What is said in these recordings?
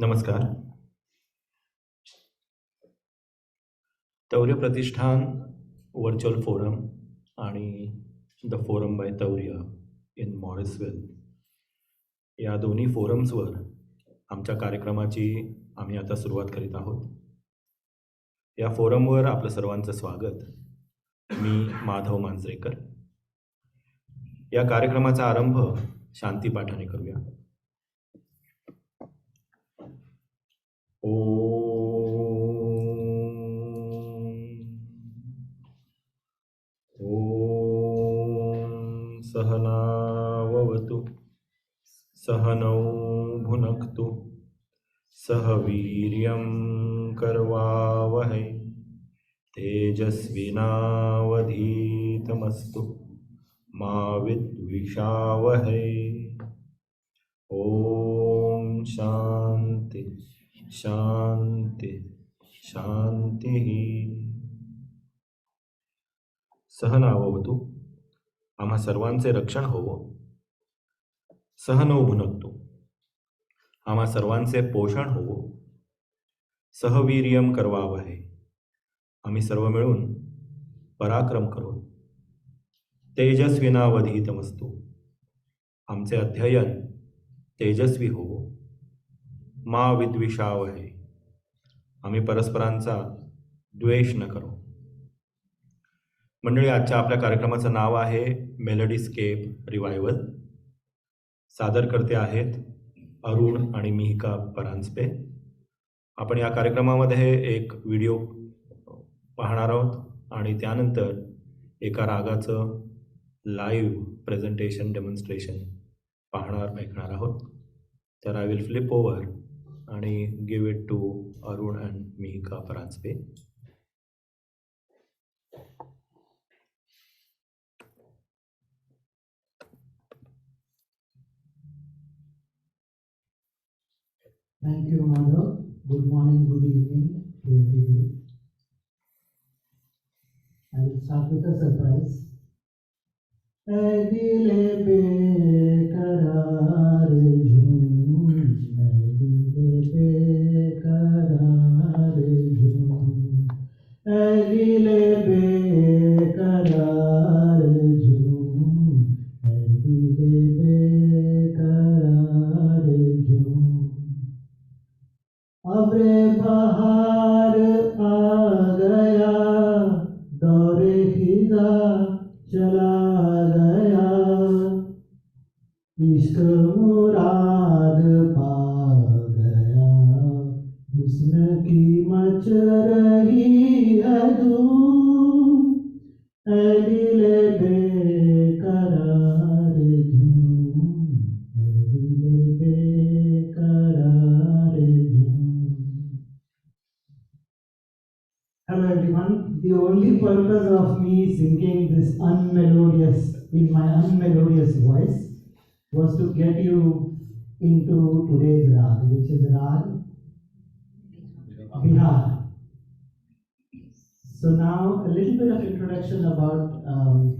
नमस्कार. तौर्य प्रतिष्ठान virtual forum आणि द फोरम बाय तौर्य इन मॉरिसवेल या दोन्ही फोरम्सवर आमच्या कार्यक्रमाची आम्ही आता सुरुवात करीत आहोत. या फोरमवर आपलं सर्वांचं स्वागत. मी माधव मांजरेकर. या कार्यक्रमाचा आरंभ शांतीपाठाने करूया. ॐ सहनाववतु सहनौ भुनक्तु सह वीर्यं करवावहै तेजस्विनावधीतमस्तु मा विद्विषावहै. ॐ शांती शांती शांती. सहनाववतु आम्हा सर्वांचे रक्षण होवो. सहनौ भुनक्तु आम्हा सर्वांचे पोषण होवो. सहवीर्यम करवावहै आम्ही सर्व मिळून पराक्रम करू. तेजस्विनावधीतमस्तु आमचे अध्ययन तेजस्वी होवो. मा विद्विषावहै आम्ही परस्परांचा द्वेष न करू. मंडळी, आजच्या आपल्या कार्यक्रमाचं नाव आहे मेलडीस्केप रिवायवल. सादर करते आहेत अरुण आणि मिहिका परांजपे. आपण या कार्यक्रमामध्ये एक व्हिडिओ पाहणार आहोत आणि त्यानंतर एका रागाचं लाईव्ह प्रेझेंटेशन डेमॉन्स्ट्रेशन ऐकणार आहोत. तर आय विल फ्लिप ओव्हर आणि give it to Arun and Mihika Paranjape. Thank you, Madhav. Good morning, good evening to everybody. I will start with a surprise. ऐ दिले बेकरार झूम, ऐ दिले बेकरार झूम, ऐ दिले बेकरार झूम, ऐ दिले बेकरार झूम. अबे बहार आ गया, दौरे खिजा चला गया, इश्क मुराद पा गया, हुस्न की मच रही है धूम, ऐ दिले बेकरार झूम, ऐ दिले बेकरार झूम. Hello everyone. The only purpose of me singing this in my unmelodious voice was to get you into today's rag, which is rag Bihag. So now a little bit of introduction about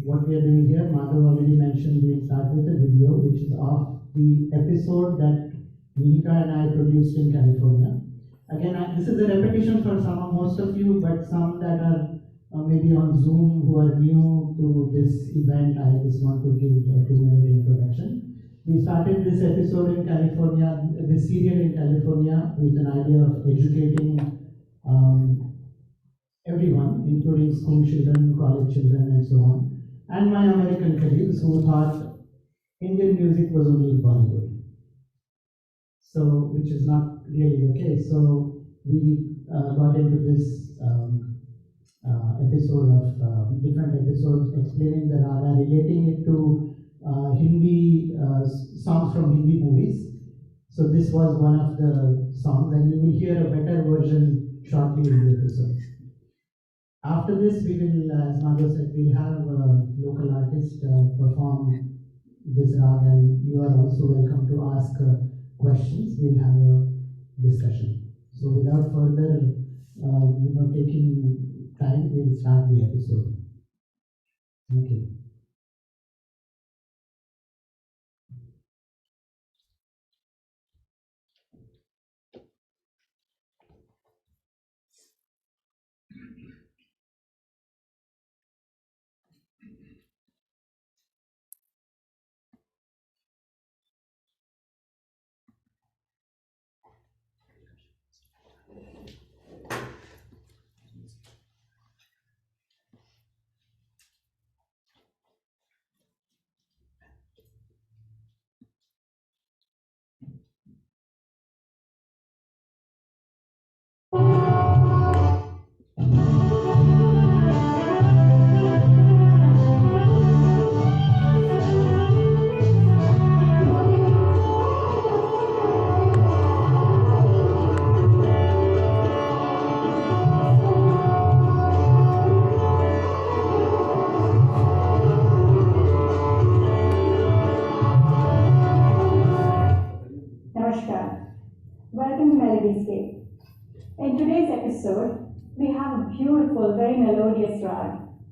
what we are doing here. Madhav already mentioned we'll start with a video which is of the episode that Mihika and I produced in California. Again, this is a repetition for most of you, but some that are maybe on Zoom who are new to this event, I just want to give a 2-minute introduction. We started this episode in California, this serial in California, with an idea of educating everyone, including school children, college children, and so on, and my American colleagues who thought Indian music was only Bollywood. So, which is not really the case. So we got into this episode of different episodes explaining the raga, relating it to Hindi songs from Hindi movies. So this was one of the songs, and you will hear a better version shortly in the episode. After this, we will, as Madhav said, we'll have local artists perform this rag, and you are also welcome to ask questions. We'll have a discussion. So without further taking time, we'll start the episode. Thank you. In today's episode, we have a beautiful, very melodious rag,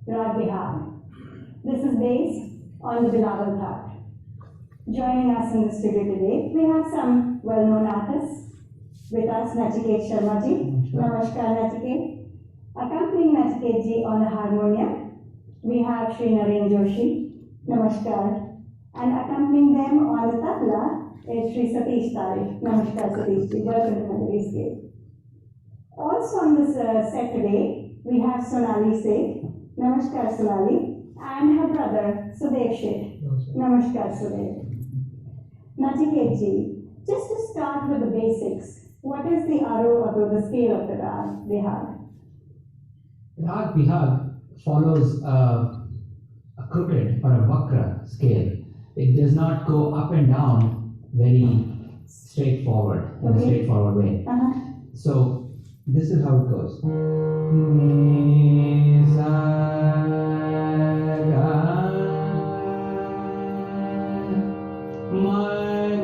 Rag Bihag. This is based on the Bilawal Thaat. Joining us in the studio today, we have some well-known artists. With us, Nachiket Sharma ji. Namaskar, Nachiket. Accompanying Nachiket ji on the harmonium, we have Shri Naren Joshi. Namaskar. And accompanying them on the tabla is Shri Satish Tari. Namaskar, Satish ji. Welcome to Melodyscape. Also on this set today, we have Sonali Seth. Namaskar, Sonali. And her brother, Sudev Sheth. Namaskar, Sudev. Nachiket ji, just to start with the basics, what is the aro or the scale of the Rag Bihag? Rag Bihag follows a crooked or a vakra scale. It does not go up and down very straightforward, in a straightforward way. So this is how it goes. Ni, sa, ga, ma,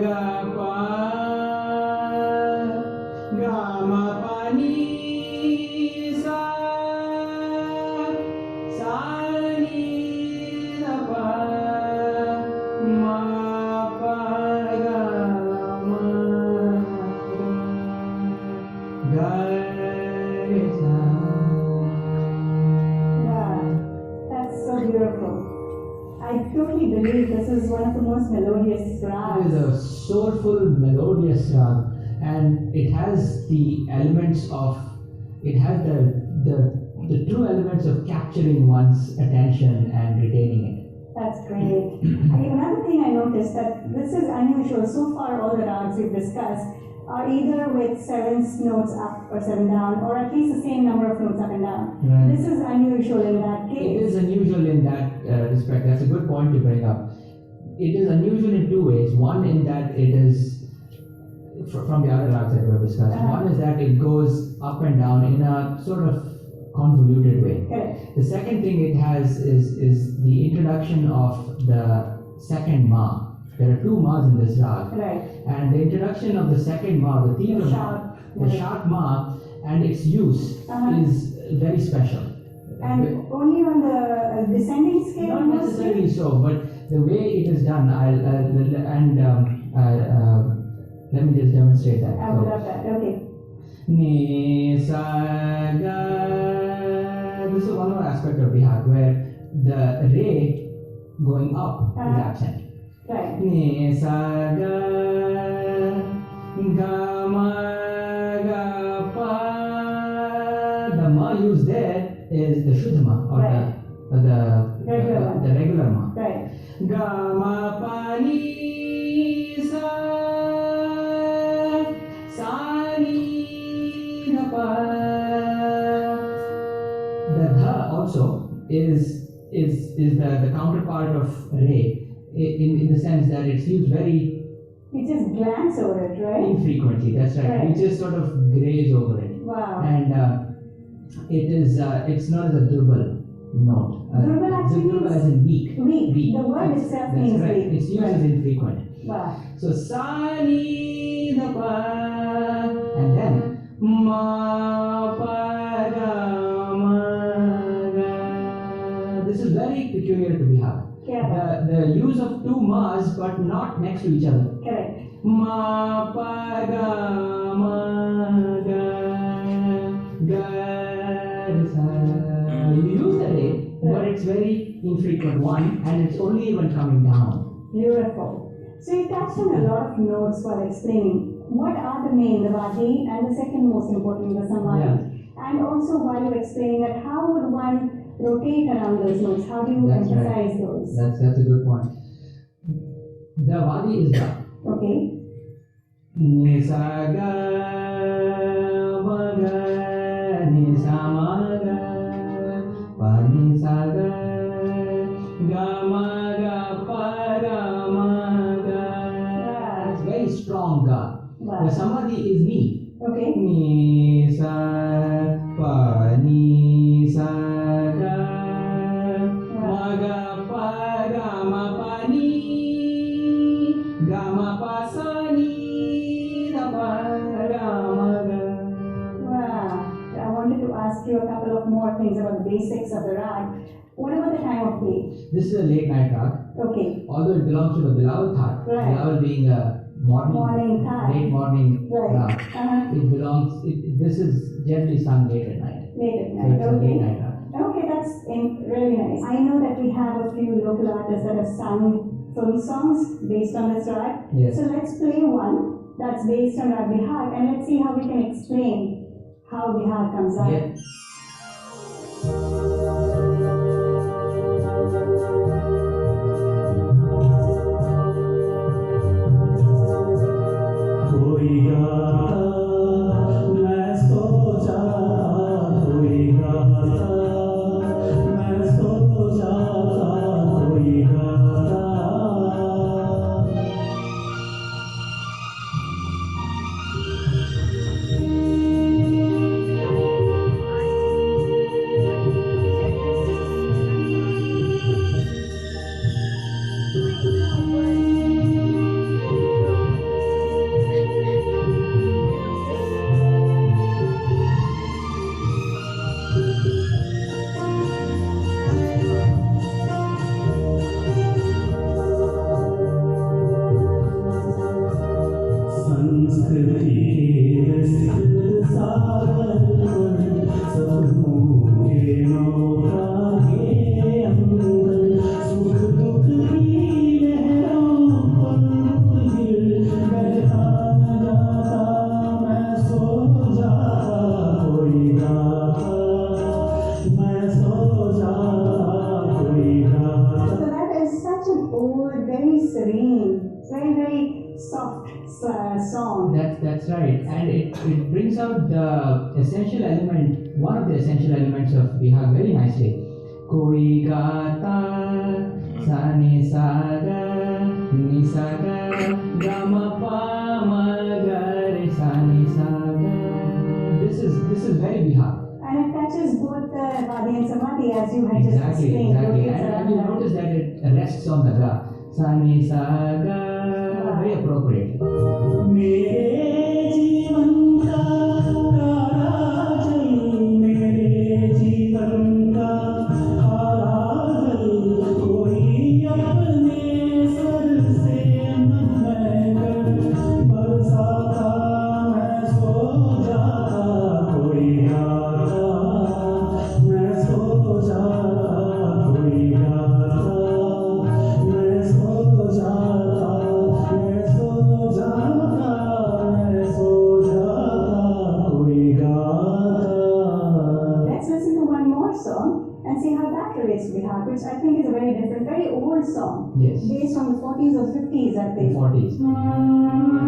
ga, pa, ga, ma, pa, ni, sa, sa, ni, da, pa, ma, pa, ga, ma, ga, re, sa. Wow, that's so beautiful. I totally believe this is one of the most melodious It is rags. a soulful, melodious rag, and it has the elements of, it has the true elements of capturing one's attention and retaining it. That's great. Another thing I noticed that this is unusual. So far, all the rags we've discussed are either with 7 notes up or 7 down, or at least the same number of notes up and down. Right. This is unusual in that It case. is unusual in that respect. That's a good point to bring up. It is unusual in 2 ways. One, in that it is, from the other rags that we have discussed, one is that it goes up and down in a sort of convoluted way. Correct. The second thing it has is the introduction of the second ma. There are 2 ma's in this rag. Right. And the introduction of the second ma, the theme The of sharp. the sharp ma, and its use is very special. And only on the descending scale? Not necessarily so, but the way it is done, let me just demonstrate that. I would love that. Okay. Ni, sa, ga. This is one more aspect of Bihag where the re going up is absent. Right. Ni, sa, ga, ga, ma, ga, pa. The ma used there is the Shuddha ma, or the regular ma. Right. Ga, ma, pa, ni, sa, sa, ni, da, pa. The dha also is the counterpart of re in the sense that it's used very You just glance over it, right? infrequently. That's right. Right. We just sort of graze over it. Wow. And it's not as a durbal note. Durbal actually Durbal means as in weak. weak. The word That's- itself that's means correct. weak. It's used Right. as infrequent. Wow. So sa ni da pa, and then ma pa ga ma ga. This is very peculiar to Bihag. Yeah. The use of 2 ma's but not next to each other. Correct. Ma pa ga ma ga ga sa. You use the re, but it's very infrequent one, and it's only when coming down. Beautiful. So you touched on a lot of notes while explaining what are the main, the Vadi, and the second most important, the Samvadi. And also while you were explaining that how would one rotate around those notes, how do you That's right. emphasize those? That's a good point. The Vadi is the Okay. ni sa ga ma ga ni sa ma ga pa ni sa ga ga ma ga pa ga ma ga. It's very strong ga. Wow. The Samadhi is ni. Okay. Ni sa pa ni sa ga ma ga pa ga ma pa ni ga ma pa sa ni da pa ga ma ga. Wow. ask you a couple of more things about the basics of the rag. What about the time of day? This is a late night rag. Okay. Although it belongs to the Bilawal Thak, Right. Bilawal being a Morning time. late morning Right. rag. It belongs. This is generally sung late at night. Late at So night. it's a Okay. late night rag. Okay, that's really nice. I know that we have a few local artists that have sung film songs based on this rag. Yes. So let's play one that's based on our Bihag and let's see how we can explain how Bihag comes out. Yeah. That's right, and it brings out the essential element, one of the essential elements of Bihag very nicely. Koi gata sa ni sa ga ni sa ga ga ma pa ma ga re sa ni sa ga. This is very Bihag. And it touches both the Vadi and Samadhi as you had just Exactly, explained. exactly. Okay, And you notice that it rests on the ga. Sa ni sa ga, very appropriate. Which I think is a very different, very old song. Yes. Based on the 40s or 50s, I think. The 40s.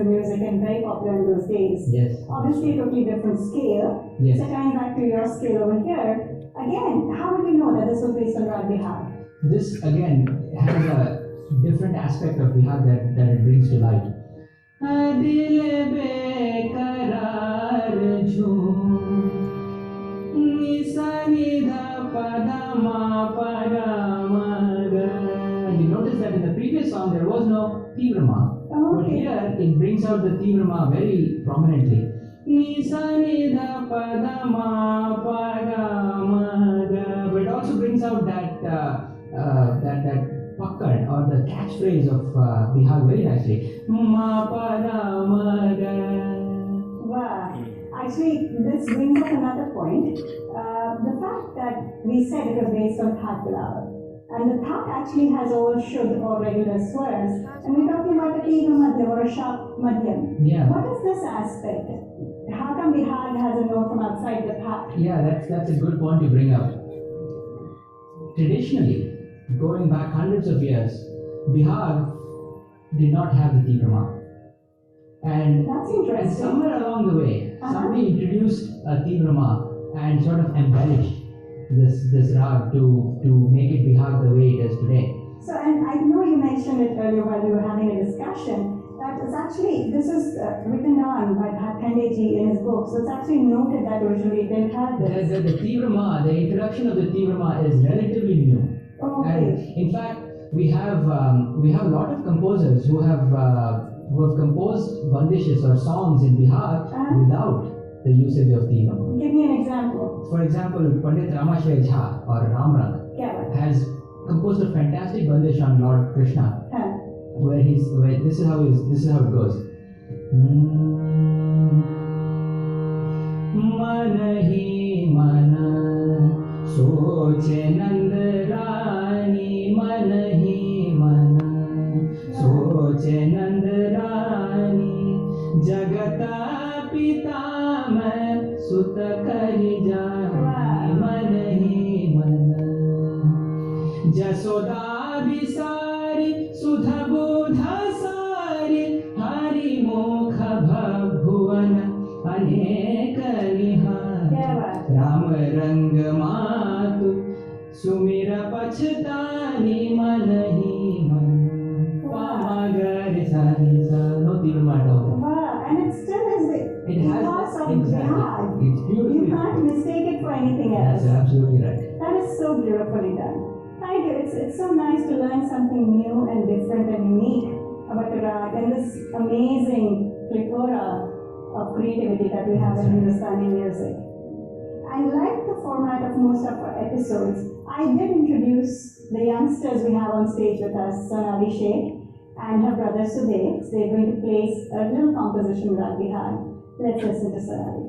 classical music and very popular in those days. Yes. Obviously, a totally different scale. Yes. So coming back to your scale over here, again, how would you know that this was based on Rag Bihag? This again has a different aspect of Bihag that it brings to light. Dil beqarar jhoom, nisa nidha pada ma pada ma ga. You notice that in the previous song there was no tivrama, but Okay. here it brings out the tivrama very prominently. Nisa nidha pada ma pada ma ga. But it also brings out that that pakkad or the catchphrase of Bihag very nicely. Ma pada ma ga. Wow. Actually, this brings up another point. The fact that we said it was based on Thak Bilawal. And the Thak actually has all shuddh or regular swears. And we're talking about a Tigha Madhyam or a sharp Madhyam. Yeah. What is this aspect? How come Bihag has a note from outside the Thak? Yeah, that's a good point to bring up. Traditionally, going back hundreds of years, Bihag did not have the tivrama. And That's interesting. somewhere along the way, Uh-huh. somebody introduced a tivrama and sort of embellished this rag to make it Bihag the way it is today. So, and I know you mentioned it earlier while we were having a discussion, that it's actually, this is written down by Bhatkandeji in his book, so it's actually noted that originally it didn't have this. The tivrama, the introduction of the tivrama is relatively new. Oh, And okay. in fact, we have a lot of composers who have composed bandishes or songs in Bihar without the usage of tivrama. Give me an example. For example, Pandit Ramashray Jha or Ramrang Yeah. has composed a fantastic bandish on Lord Krishna, Huh. where this is how it goes. Man hi man soche Nand Rani, man hi man soche Nand Rani, Jagata Pita mein sut kari jani, man hi man Jasoda Visari Sudha Bodha Sari, Hari Mokha Bhavan Anek Nihar, Yeah. Ram Rang Matu Sumira Pachatani, man hi man Pamagar Sari Sa. No tivrama at all. Wow, and it still is the It has ethos that, of exactly. Bihag. It's beautifully You can't mistake it for anything That's else. absolutely right. That is so beautifully done. Thank you. It's so nice to learn something new and different and unique about the rag and this amazing plethora of creativity that we have in Hindustani music. I like the format of most of our episodes. I did introduce the youngsters we have on stage with us, Sonali Sheikh and her brother Sudev. They're going to place a little composition that we had. Let's listen to Sonali.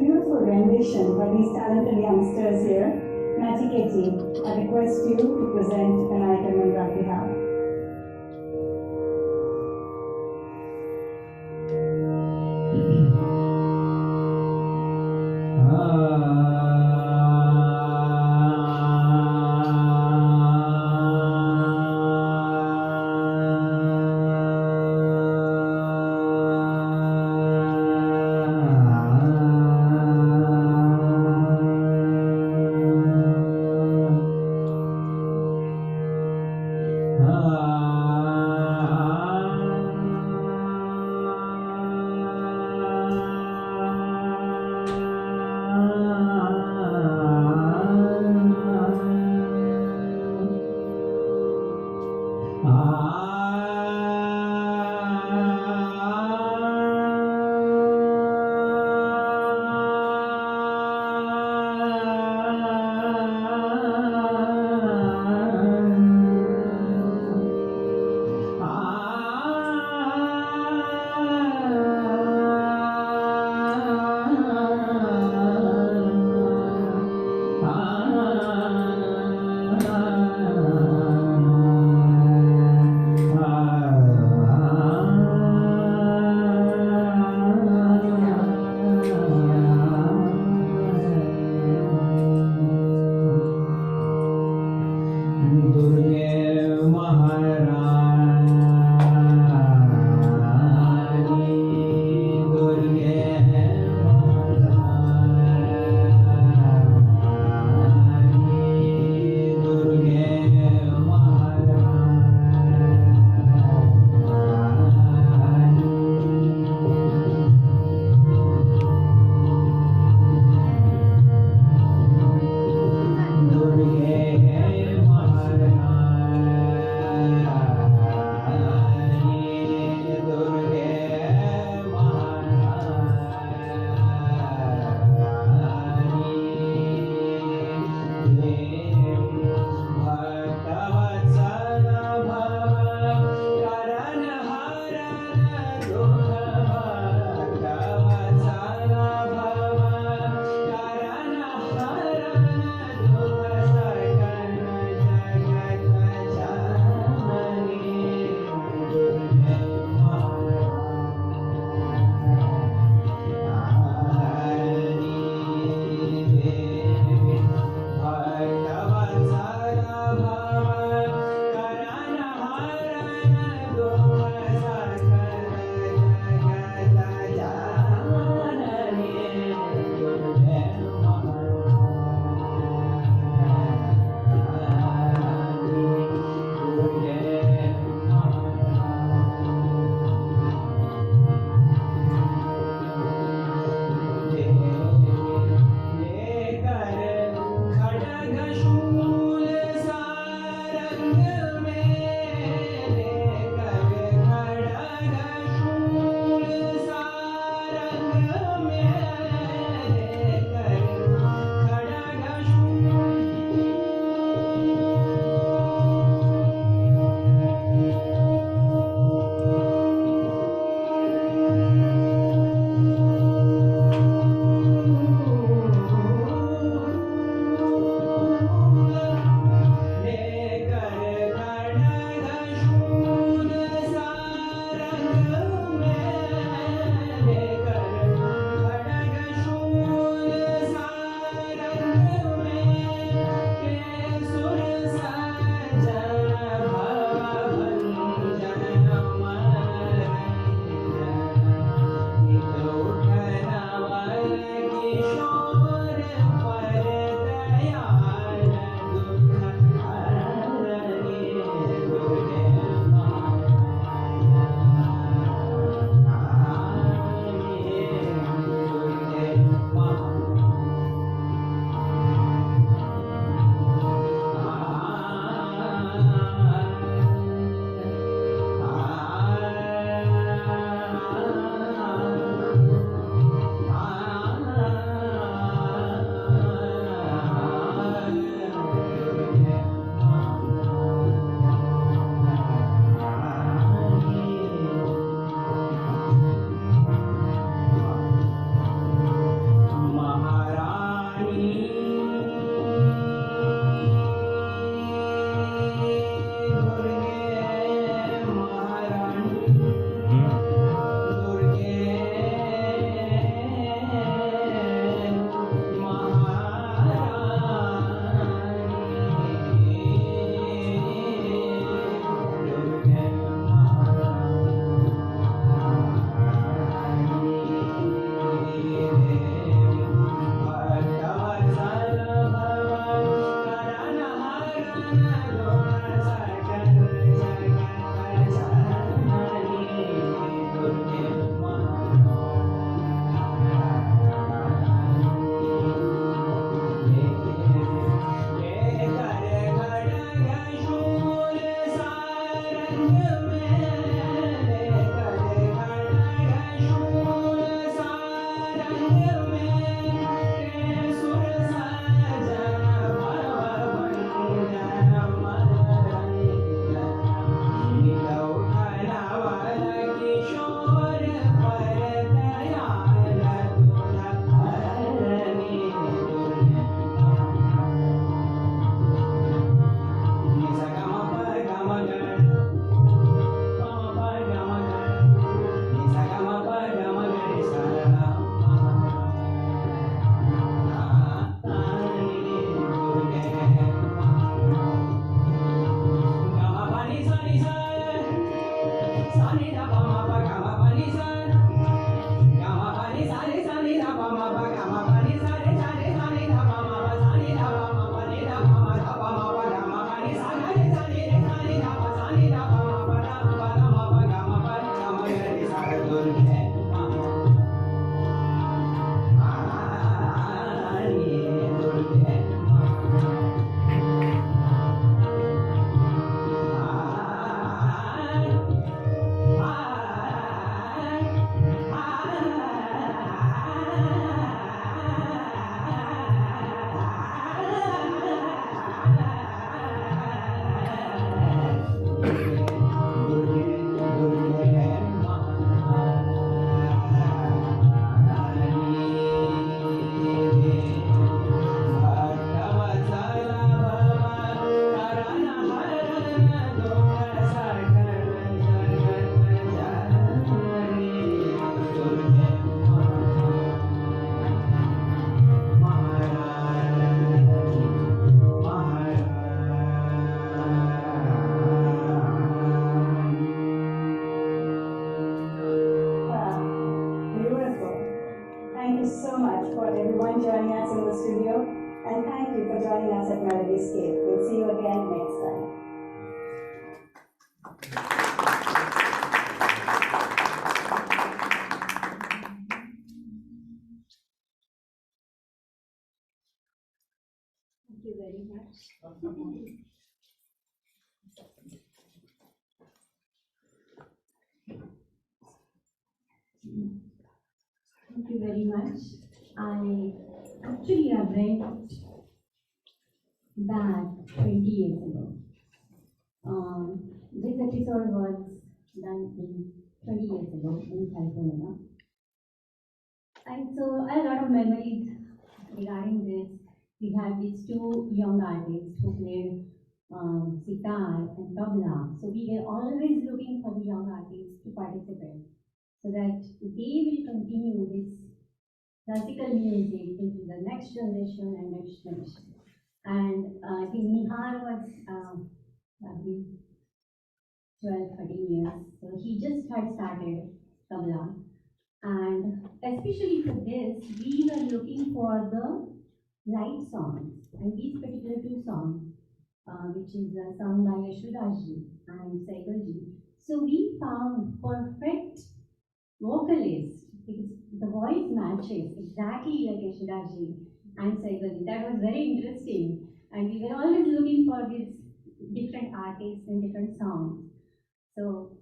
beautiful rendition by these talented youngsters here. Natiketi, I request you to present an item on Raga Bihag. you so much for everyone joining us in the studio, and thank you for joining us at Melodyscape. We'll see you again next time. Thank you very much. Thank you very much. I went back 20 years ago. This episode was done 20 years ago in California. And so I have a lot of memories regarding this. We had these two young artists who played sitar and tabla. So we were always looking for the young artists to participate so that they will continue this classical music into the next generation and next generation. And I think Mihar was probably 12, 13 years. So he just had started tabla. And especially for this, we were looking for the light songs. And these particular two songs, which is sung by Yashodaji and Saigalji. So we found perfect vocalists because the voice matches exactly like Yashodaji and Saigalji. That was very interesting. And we were always looking for these different artists and different songs. So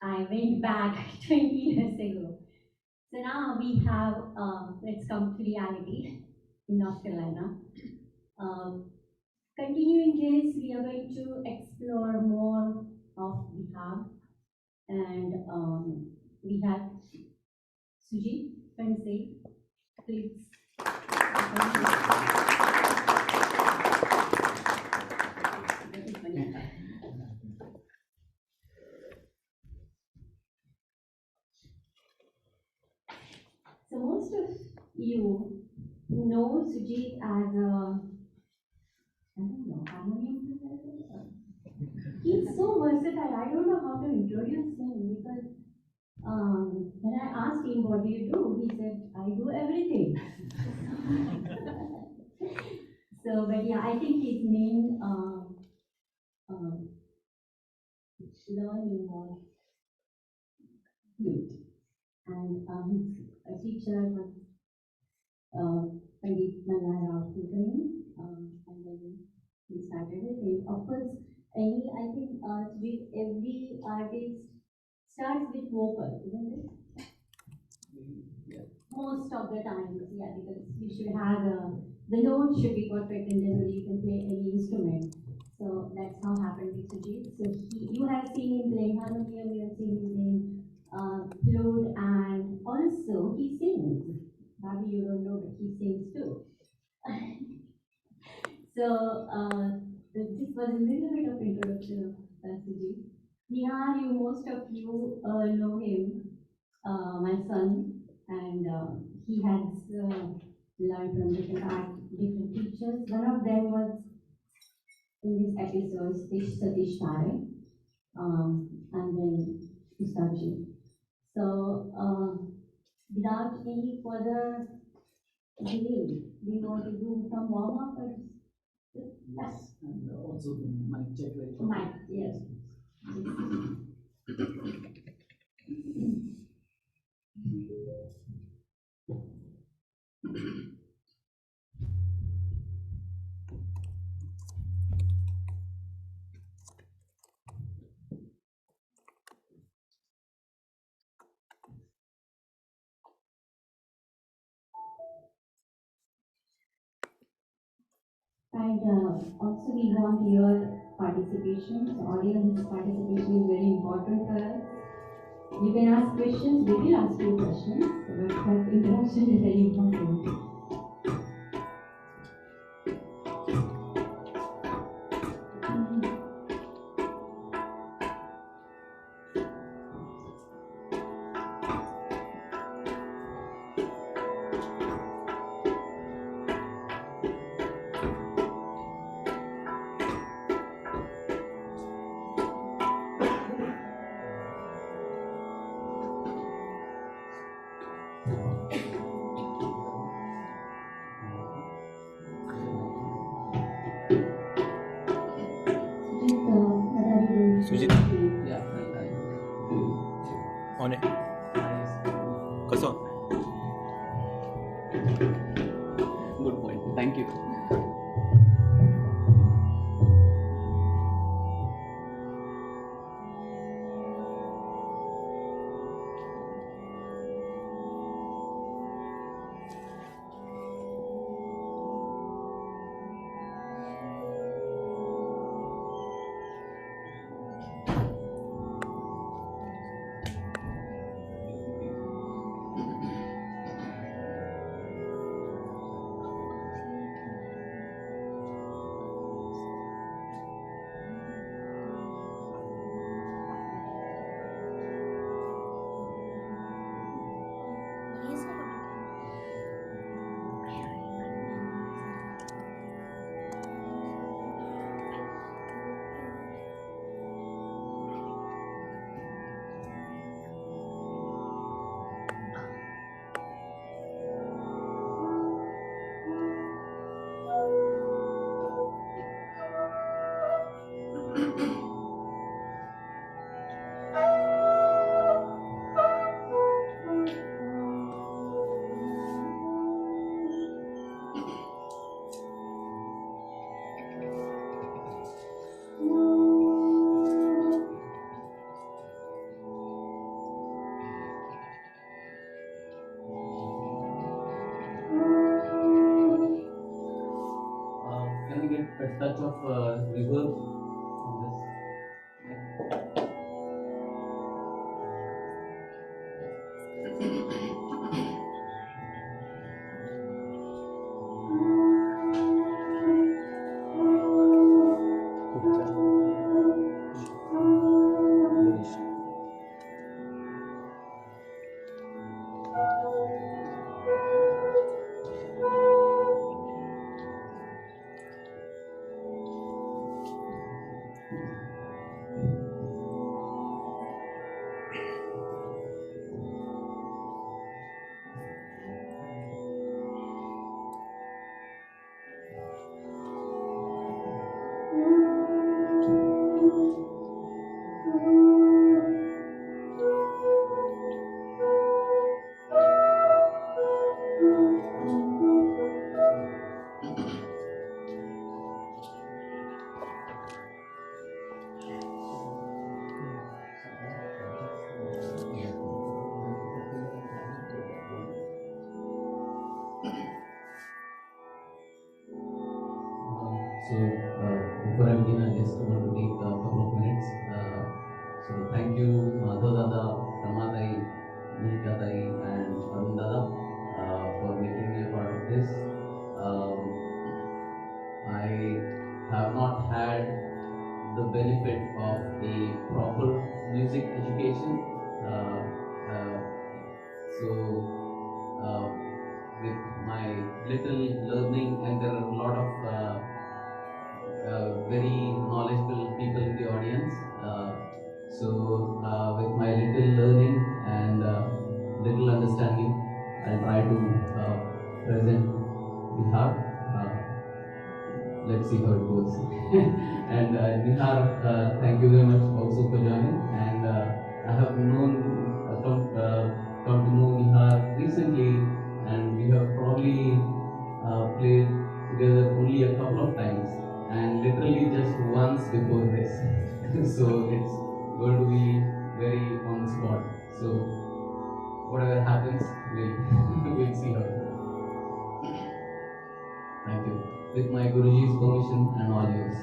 I went back 20 years ago. So now we have, let's come to reality in North Carolina. Continuing this, we are going to explore more of Bihag, and we have Suji, say, please. So most of you know Sujit as a, I don't know, harmonium player. He's so versatile. I don't know how to introduce him because when I asked him, what do you do? He said, I do everything. So, but yeah, I think his main learning was flute. And he's a teacher was Pandit Mallara tutoring, and then we started with him. Of course, I think with every artist starts with vocal, isn't it? Yeah. Most of the time, yeah, because you should have the note should be perfect, and then only you can play any instrument. So that's how happened with Sujit. So you have seen him playing harmonium, you have seen him playing flute, and also he sings. Maybe you don't know, but he sings too. So this was a little bit of introduction of Sujit. Nihar, most of you know him, my son, and he has learned from different teachers. One of them was in this episode, Satish Tare, and then Ustadji. So without any further delay, we want to do some warm up. Yes. And also the mic check later. Mic, yes. And also we want your participation. So audience participation is very important for us. You can ask questions, we will ask you questions, but that interaction is very important. Good point. Thank you. Can we get a touch of reverb on this? Before I begin, I just want to take a couple of minutes. So thank you, Madhav Dada, Ramadai, Mihika Dai, and Arun Dada for making me a part of this. I have not had the benefit of a proper music education. So with my little learning, and there are a lot of very knowledgeable people in the audience. With my little learning and little understanding, I'll try to present Bihag. Let's see how it goes. And Bihar, thank you very much also for joining. And I have come to know Bihar recently, and we have probably played together only a couple of times, and literally just once before this. So it's going to be very on the spot. So whatever happens, we'll see how it goes. Thank you. With my Guruji's permission and all yours.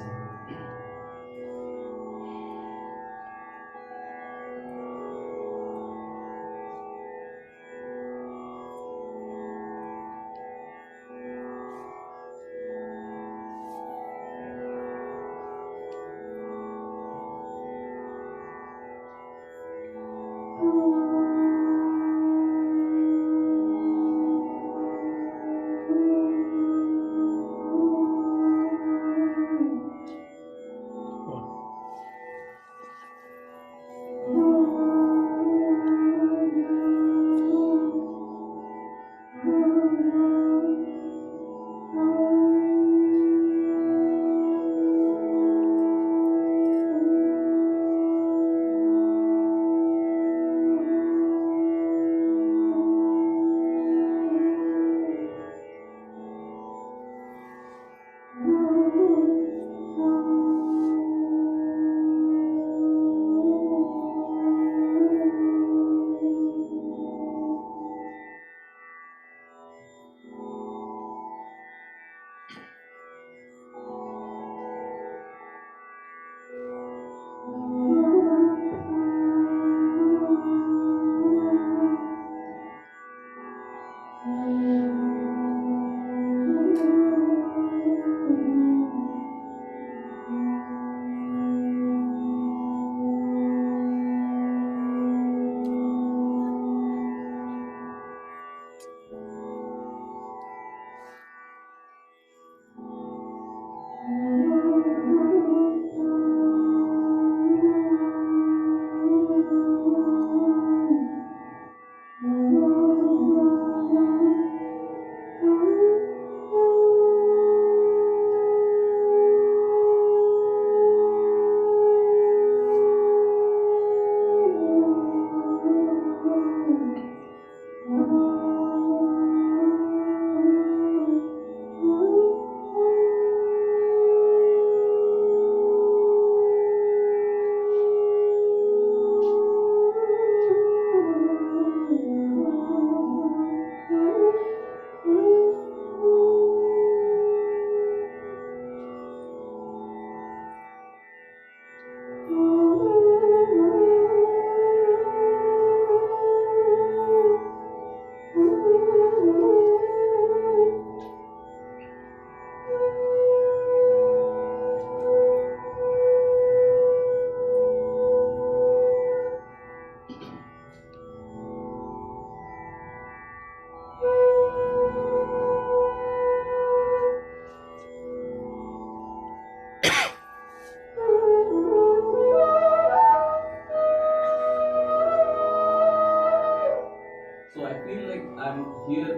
So I feel like I'm here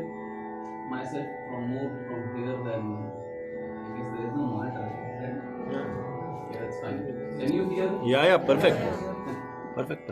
myself from more from here than I guess there is no monitor. Is that? Yeah, that's fine. Can you hear? Yeah, perfect. Perfect.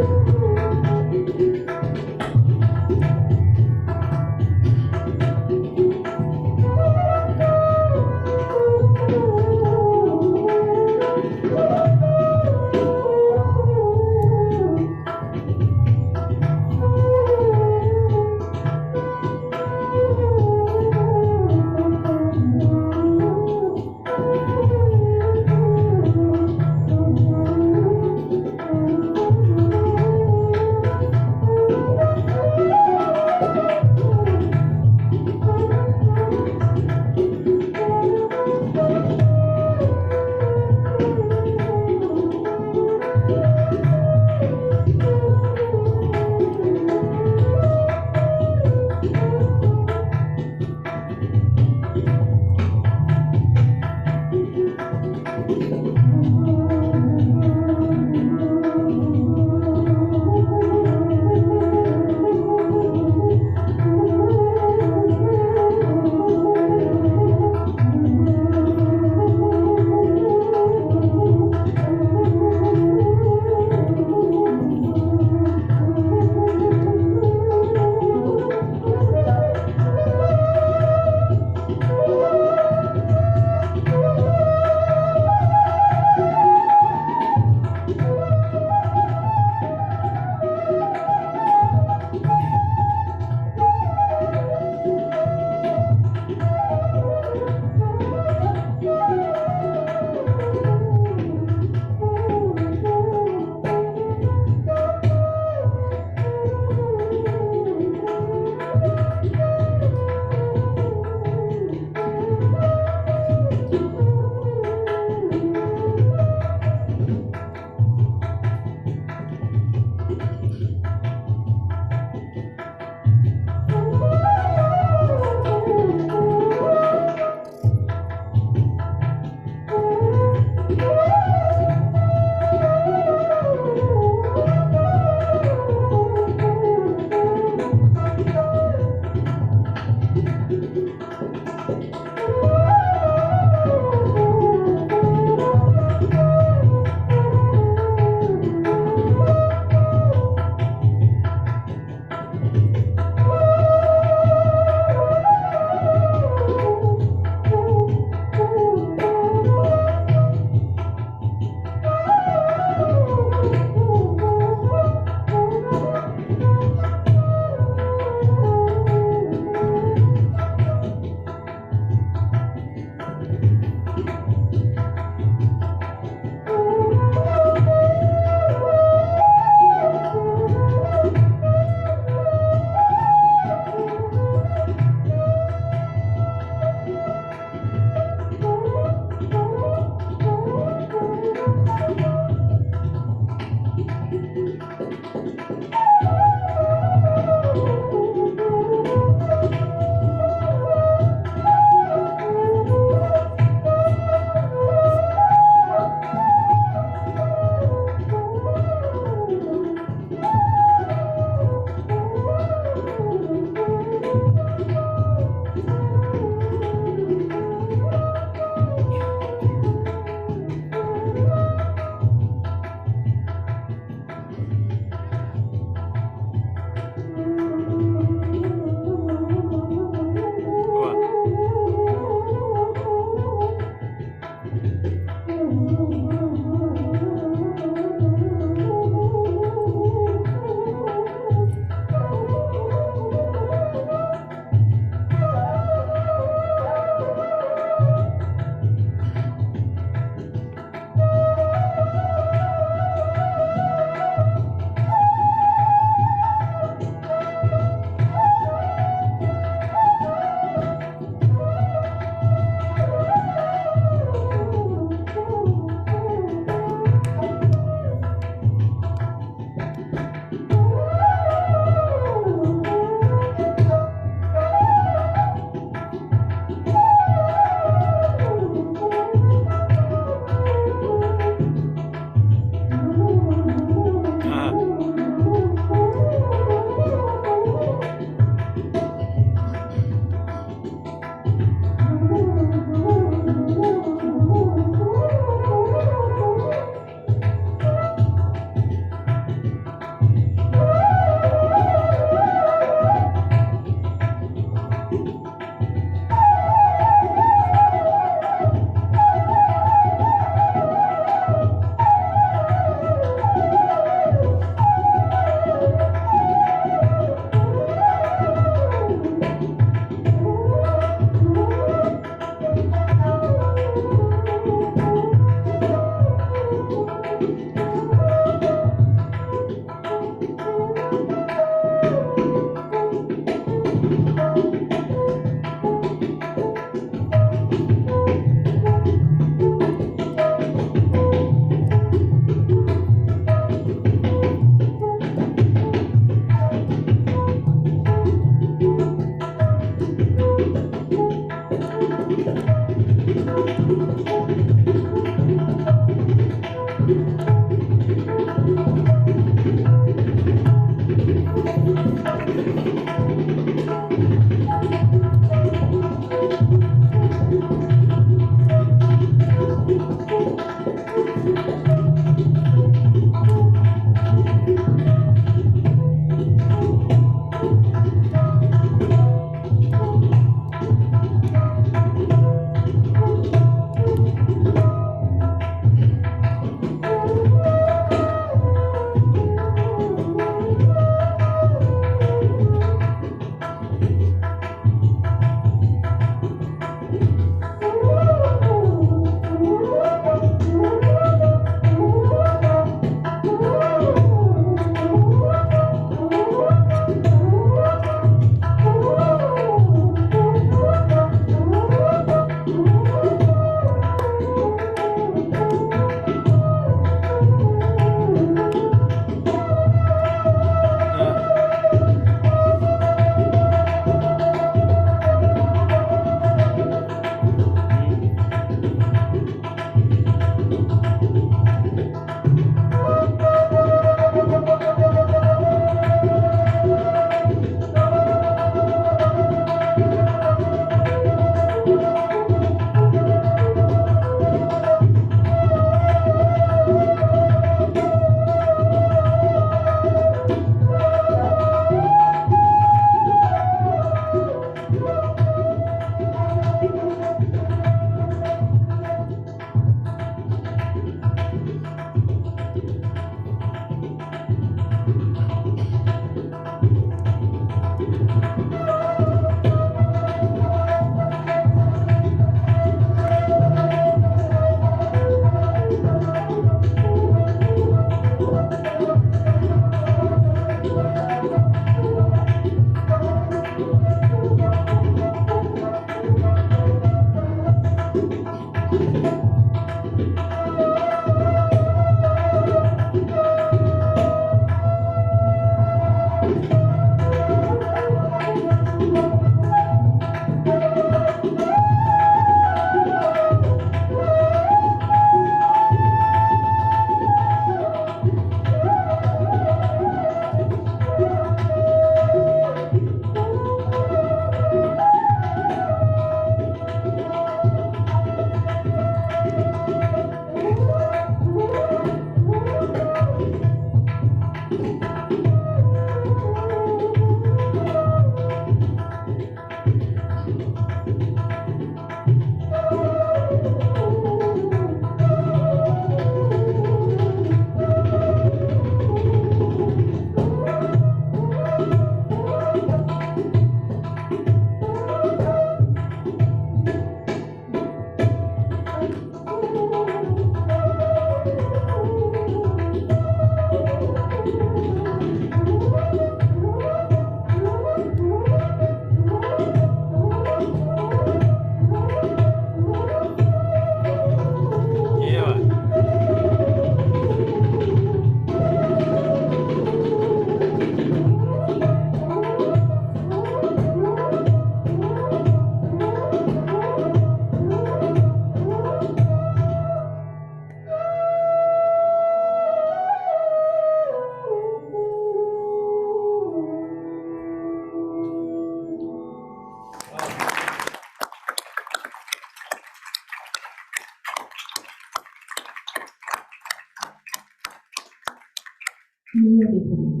beautiful.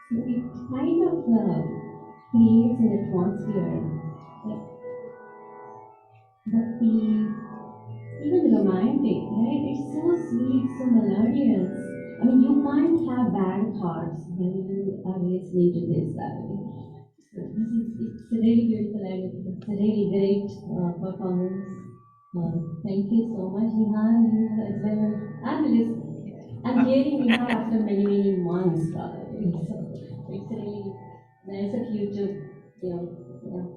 So it kind of creates an atmosphere, like bhakti, even romantic, right? It's so sweet, so melodious. I mean, you can't have bad thoughts when you are listening to this that way. So it's a really beautiful and it's a really great performance. Thank you so much, Nihar. You as well. I'm hearing Nihar after many, many months. So it's really nice of you to,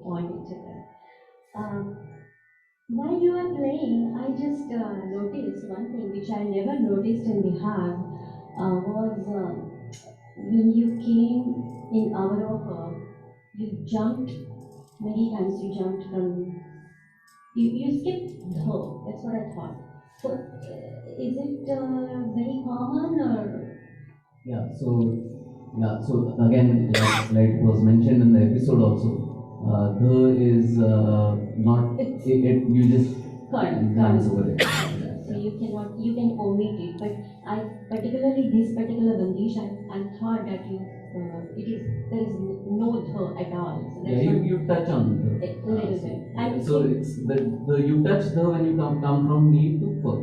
point it to that. While you were playing, I just noticed one thing which I never noticed in Bihar was when you came in Avaroha, you jumped many times. You jumped from you skipped though. That's what I thought. So is it very common or? So again, like it was mentioned in the episode also, the is not you just glance over it. So you can omit it. But I particularly this particular bandish, I thought that there is no the at all. So that's You touch on the. a little bit. And So it's the you touch the when you come from knee to foot.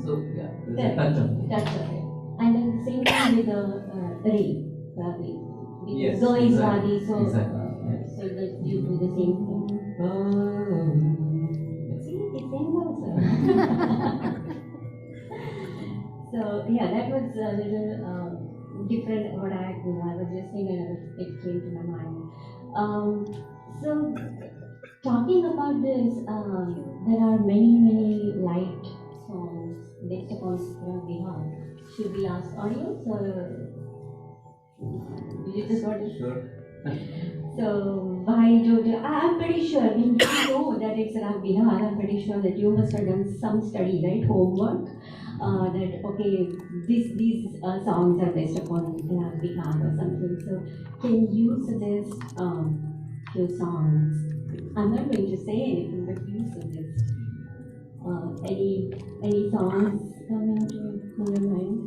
So there's a touch on. That's okay. And then the same thing with the Ray, Radi. Yes, Go is exactly. Radi, so Exactly. so that you do the same thing. See, it sings also. So yeah, that was a little different. What I was listening and it came to my mind. So talking about this, there are many light songs based upon Bihar. Should we ask audience or you just want to? Sure. So why don't you? I'm pretty sure when you know that it's around Bihar, I'm pretty sure that you must have done some study, right? Homework. That okay, these songs are based upon Bihar or something. So can you suggest few songs? I'm not going to say anything, but you suggest any songs coming to your mind?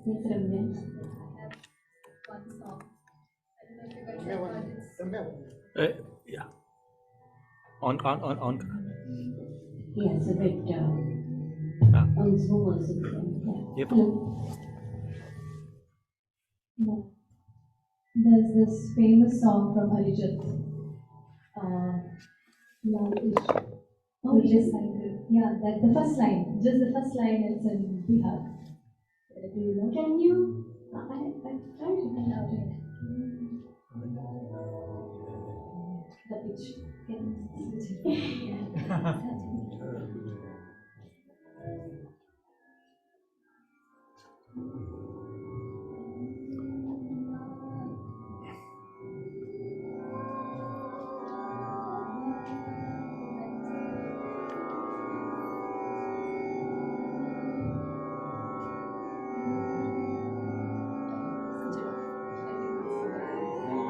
Yes, Ramya. One song. I don't know if you guys have heard it. Yeah. On. Yes, a bit Ah. on Zoom also. Yep. Hello. No. There's this famous song from Arijit. Loud-ish. Oh, Which yes. is like, yeah, that the first line, just the first line is in Bihag. Do you know? Can you? I tried to find out it. The pitch. Can you switch it?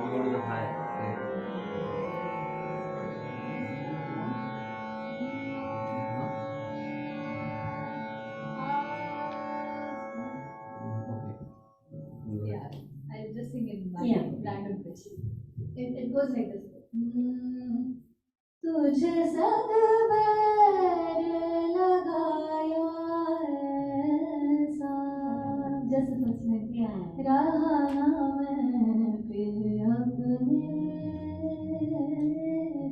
Go to the high. Yeah, I'll just sing in my Yeah. random pitch. It goes like this. तुझे संग बैर लगाया ऐसा, just the first line. Yeah. रहा ना मैं फिर अपने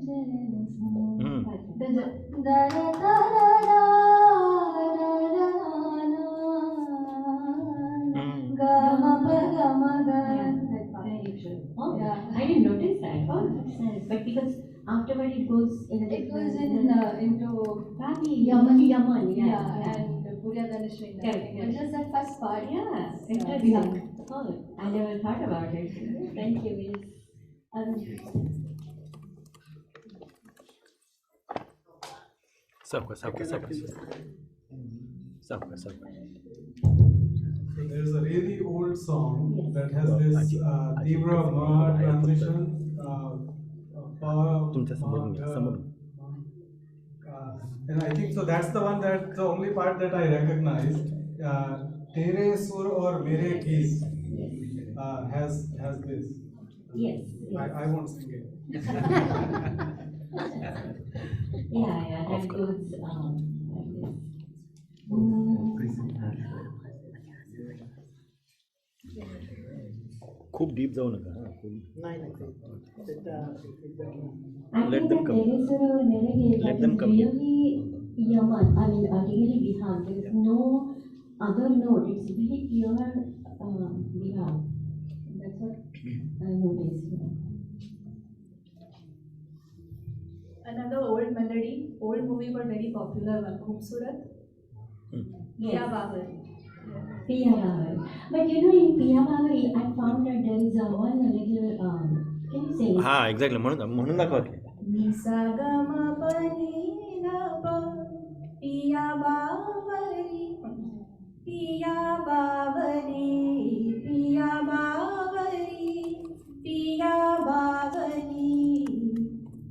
जैसा. दर दर Oh, Yeah. I didn't notice that. Oh, that's nice. But because afterward it goes in a It goes different into Ravi, Yaman. Yaman, yeah. yeah, and Purya Dhanashri. Correct, But just that first part. Yeah, Bihag. interesting. Oh, I never thought about it. Thank you, Miss. सबका. So there's a really old song Yes. that has this Tibra Ma transition. तुमच्या समोरून घ्या, समोरून. And I think so. That's the one, that's the only part that I recognized. Tere sur or mere geet has this. Yes. I won't sing it. Yeah, that goes like this. खूप deep जाऊ नका हा. नाही नाही I Let think them that come. there is a narrative Let that them is come. really Yaman, I mean, really Bihag. There is no other note. It's very pure Bihag. That's what I noticed. Another old melody, old movie but very popular one, Khoobsurat. Piya Babar. Piya Babar. But you know, in Piya Babar, I found that there is one little, can you say it? हा exactly म्हणून दाखवा की. Nisa gama pani da pa, Piya Babari, Piya Babari, Piya Babari, Piya Babari,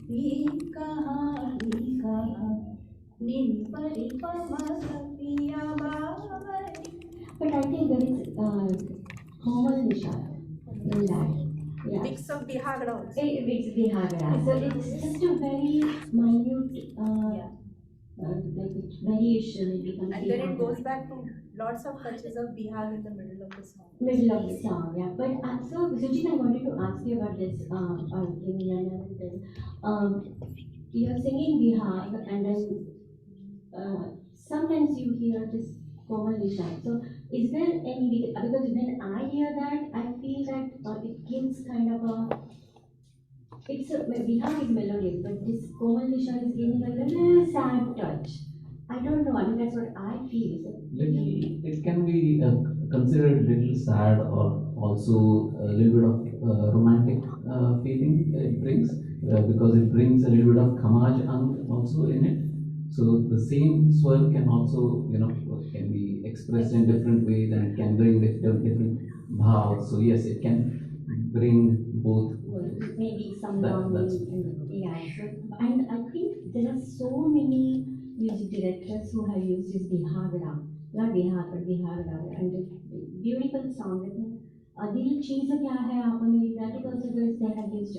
Pika Nin Pari Pamasa Piya Babari. But I think there is Komal Nisha in that. Yeah. Mix of Bihag also. It's Bihagra. So it's just a very minute like variation. It becomes And then it Bihagra. goes back to lots of touches of Bihag in the middle of the song. Middle of the song, yeah. But so Sujit, I wanted to ask you about this. You're singing Bihag, and then sometimes you hear this Komal Nisha. So is there any, because when I hear that, I feel that it gives kind of a, it's a, Bihag is melodious, but this Komal Nisha is giving a little sad touch. I don't know, I mean that's what I feel. So, It can be considered a little sad, or also a little bit of romantic feeling it brings, because it brings a little bit of Khamaj also in it. So the same swar can also, can be expressed in different ways, and it can bring different bhavs. So yes, it can bring both. maybe some That's- yeah. So, and I think there are so many music directors who have used this Bihagra, not Bihag but Bihagra, and it's beautiful song. Dil cheez kya hai aap meri, that is also good. They have used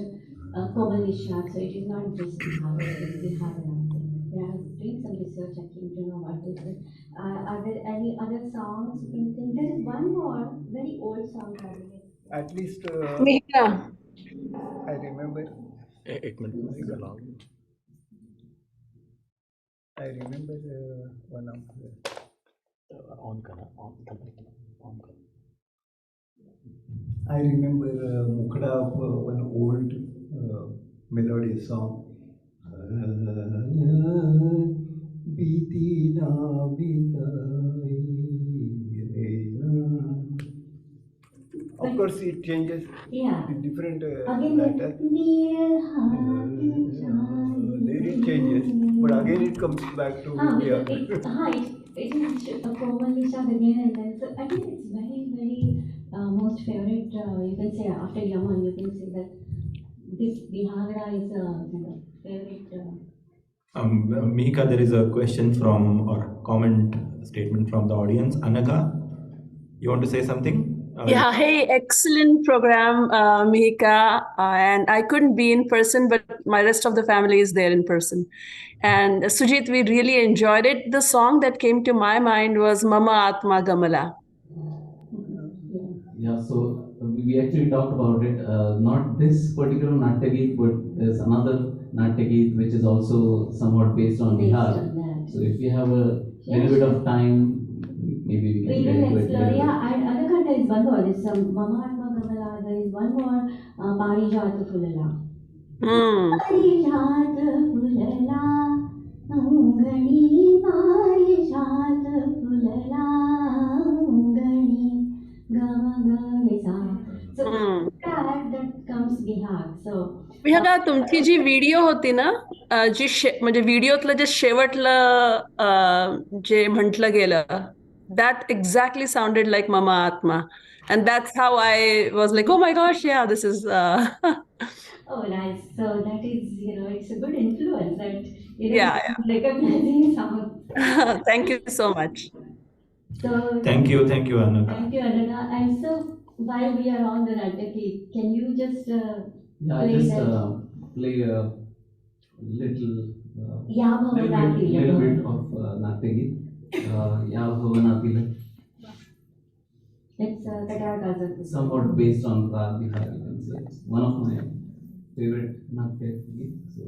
Komal Nisha, so it is not just Bihagra, it is Bihagra. I was doing some research, I came to know about this. Are there any other songs you can think? There is one more very old song, by the way. At least Mihika. I remember. एक minute I remember one of on करा on करा. I remember Mukda of one old melodious song. Biti na bitai rena. Of course, it changes. Yeah. The different Again, latter. There it changes, but again it comes back to India. It is a Komal Nisha again and then. So I think it's very, very most favorite. You can say after Yaman, you can say that this Bihagra is a favorite. Mihika, there is a question from or comment statement from the audience. Anaga, you want to say something? Yeah, hey, excellent program, Mihika. And I couldn't be in person, but my rest of the family is there in person. And Sujit, we really enjoyed it. The song that came to my mind was Mama Atma Gamala. Yeah, so we actually talked about it. Not this particular Natyageet, but there's another Natyageet which is also somewhat based on Bihar. So if we have a little bit of time, maybe we can We get will into it explore. later. Yeah, and other country is one more. There's some Mama Atma Gamala. There is one more Parijat Fulala. Parijat Fulala, Angani Parijat Fulala, Angani Gamagasa. So that comes Bihag. So विहगा तुमची जी video होती ना जी म्हणजे व्हिडिओतलं जे शेवटलं जे म्हटलं गेलं that exactly साऊंडेड like mama आत्मा And that's how I was like, oh my gosh, yeah, this is. Oh, nice. So that is, it's a good influence that, Yeah, recognizing someone. yeah. Thank you so much. So Thank you, Anna. thank you, Anana. And so while we are on the Natyaki, can you just Yeah, I play just that? play a little, Ya Bhavanatila. little bit of Natyagit. Ya Bhavanatila. It's Katar Somewhat based on Raga Bihag, you can say. It's one of my favorite Natyagit. So.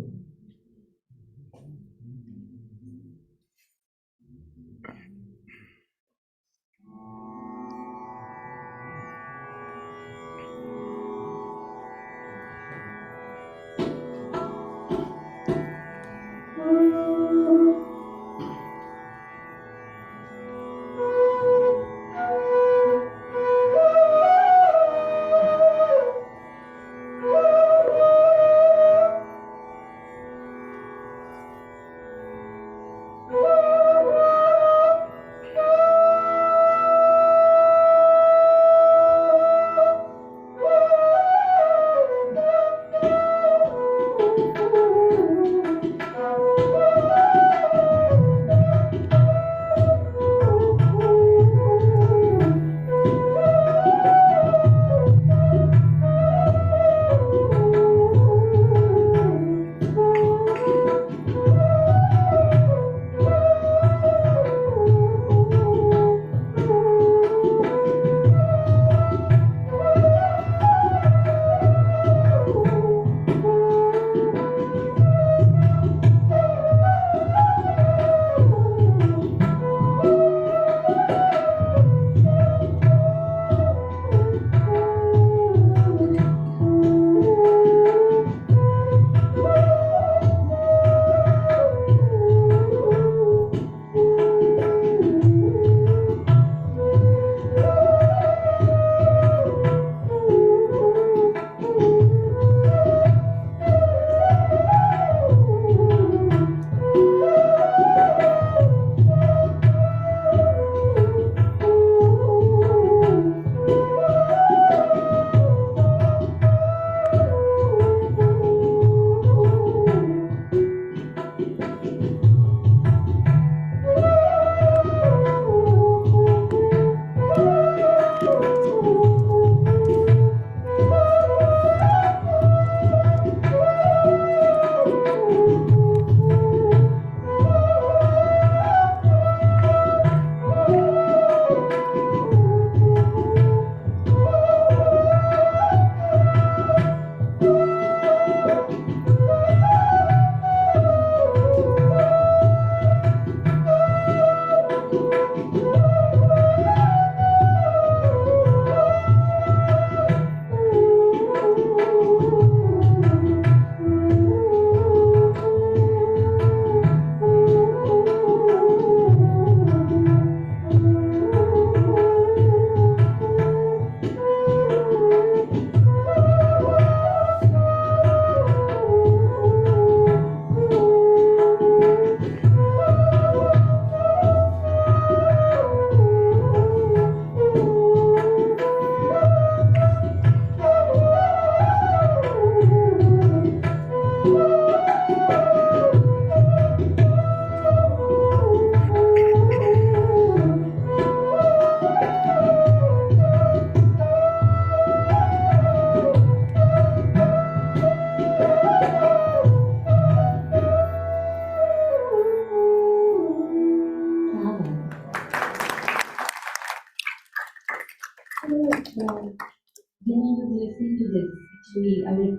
When I was listening to this, actually, I will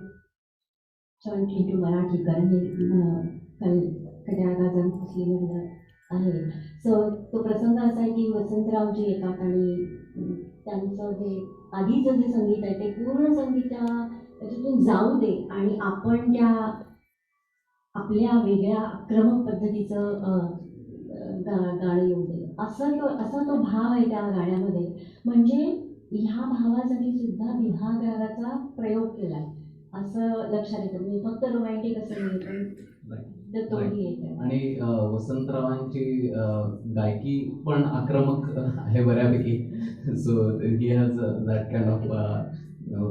turn into Marathi कारण हे कड्याळगाजन कुसलीमधलं आहे. सो तो प्रसंग असा आहे की वसंतरावजी येतात आणि त्यांचं जे आधीचं जे संगीत आहे ते पूर्ण संगीत त्याच्यातून जाऊ दे आणि आपण त्या आपल्या वेगळ्या आक्रमक पद्धतीचं गाणं येऊ दे असा तो भाव आहे त्या गाण्यामध्ये. म्हणजे ह्या भावासाठी सुद्धा बिहाग रागाचा प्रयोग केला आहे असं लक्षात येतं. म्हणजे फक्त रोमॅन्टिक असं नाही पण तोही येतं. आणि वसंतरावांची गायकी पण आक्रमक आहे बऱ्यापैकी. So he has that kind of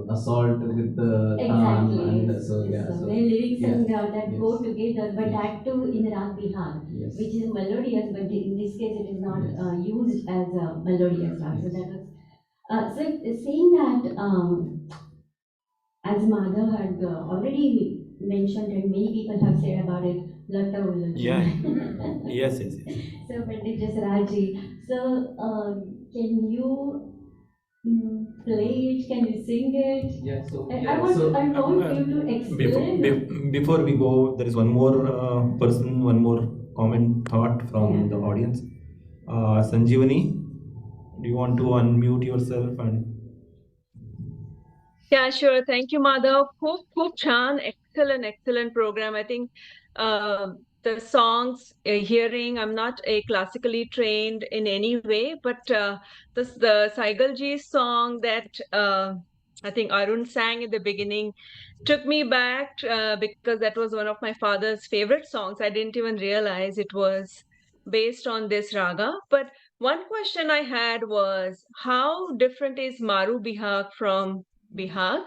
assault with the taam, Exactly. and so yeah. So So their lyrics yeah. and that go Yes. together, but Yes. that too in Rag Bihag, Yes. which is melodious, but in this case it is not Yes. used as a melodious rag. So Yes. that was saying that as Madhav had already mentioned and many people have said about it, Latta Ulla. Yeah. Yes, yes, yes. So Pandit Jasraji. So can you play it? Can you sing it? Yeah. So I want you to explain. Before we go, there is one more one more comment thought from the audience. Sanjeevani, do you want to unmute yourself and? Yeah, sure. Thank you, Madhav. खूप छान, excellent program. I think the songs, hearing, I'm not a classically trained in any way, but the Saigalji song that I think Arun sang in the beginning took me back because that was one of my father's favorite songs. I didn't even realize it was based on this raga. But one question I had was, how different is Maru Bihag from Bihag?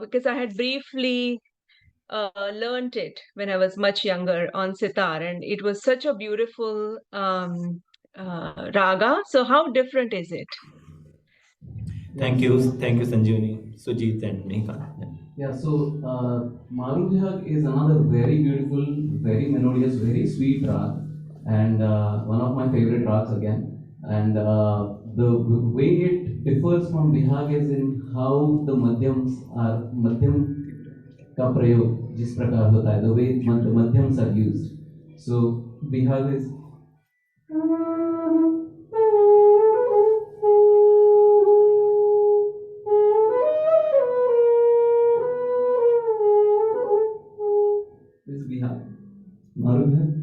Because I had briefly learned it when I was much younger on sitar, and it was such a beautiful raga. So, how different is it? Thank you, Sanjeevani, Sujit, and Mihika. Yeah, so Maru Bihag is another very beautiful, very melodious, very sweet rag, and one of my favorite rags again. And the way it differs from Bihag is in how the madhyams are, madhyam ka prayog, jis prakar hota hai, the way the madhyams are used. So Bihag is Bihag. Maru Bihag.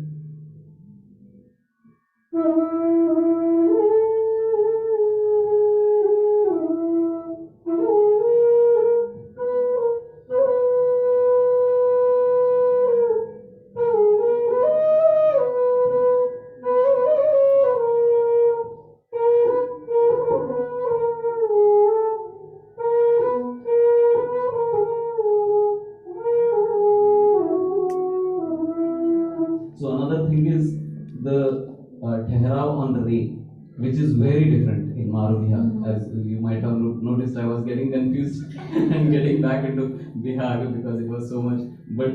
So another thing is the Tehrav on the Re, which is very different in Maru Bihag. As you might have noticed, I was getting confused and getting back into Bihag because it was so much. But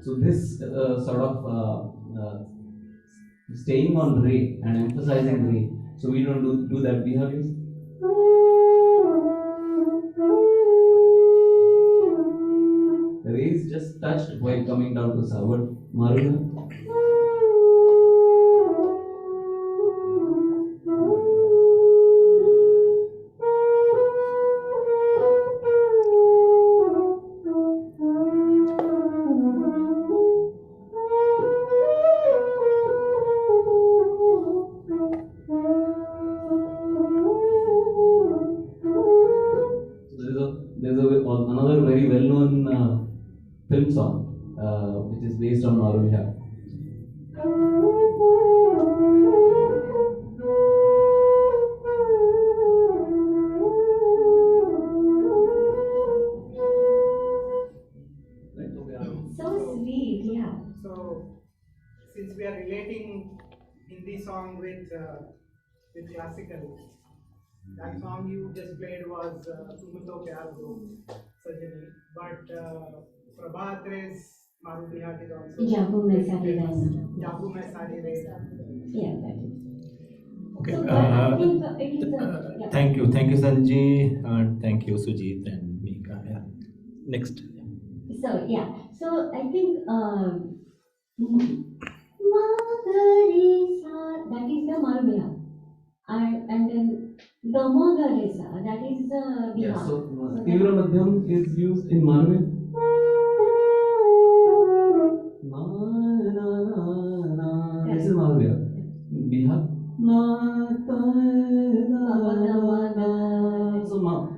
so this sort of staying on Re and emphasizing Re. So we don't do that. Bihag is. The Re is just touched while coming down to Sa. But Maru. Another very well-known film song which is based on Maru Bihag. So sweet, yeah. So, since we are relating Hindi song with classical, that song you just played was Tum To Pyar Do Sajani, but Prabhatre's Maru Bihag is also Jabu Mein Sari Raisa. Jabu Mein Sari Raisa. Yeah, that is. Okay. So, I think it is a, Thank you, Sanjay, and thank you, Sujit and Mihika. Yeah. Next. So yeah, so I think that is the Maru Bihag, and then Gamadharesa, that is the Bihag. Yeah, so Tivra Madhyam is used in Maru. This is Maru Bihag. Bihag. So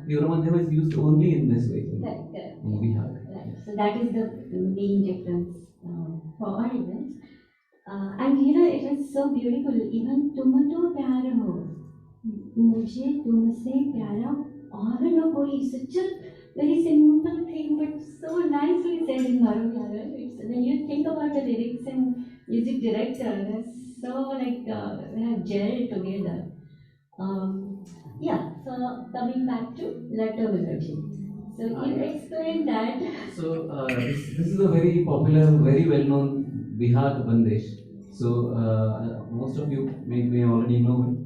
Tivra Madhyam is used only in this way. Correct. In Bihag. Right. So that is the main difference. for audience. And you know, it was so beautiful. Even तुम तो प्यार हो, मुझे तुमसे प्यारा और न कोई. Such a very simple thing, but so nicely said in Maru. When you think about the lyrics and music director, they're so like they have gelled together. Yeah. So coming back to letter melody. So you explain that. So this is a very popular, very well-known Bihag Bandesh. So most of you may already know it.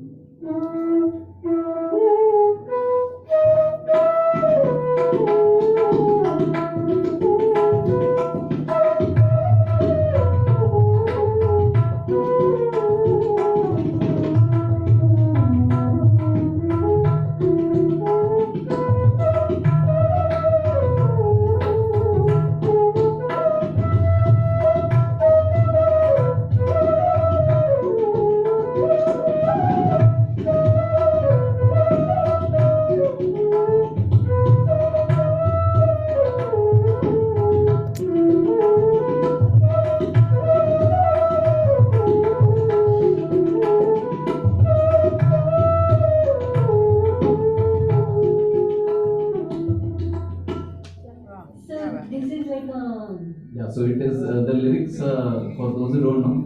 Yeah, so it is the lyrics for those who don't know.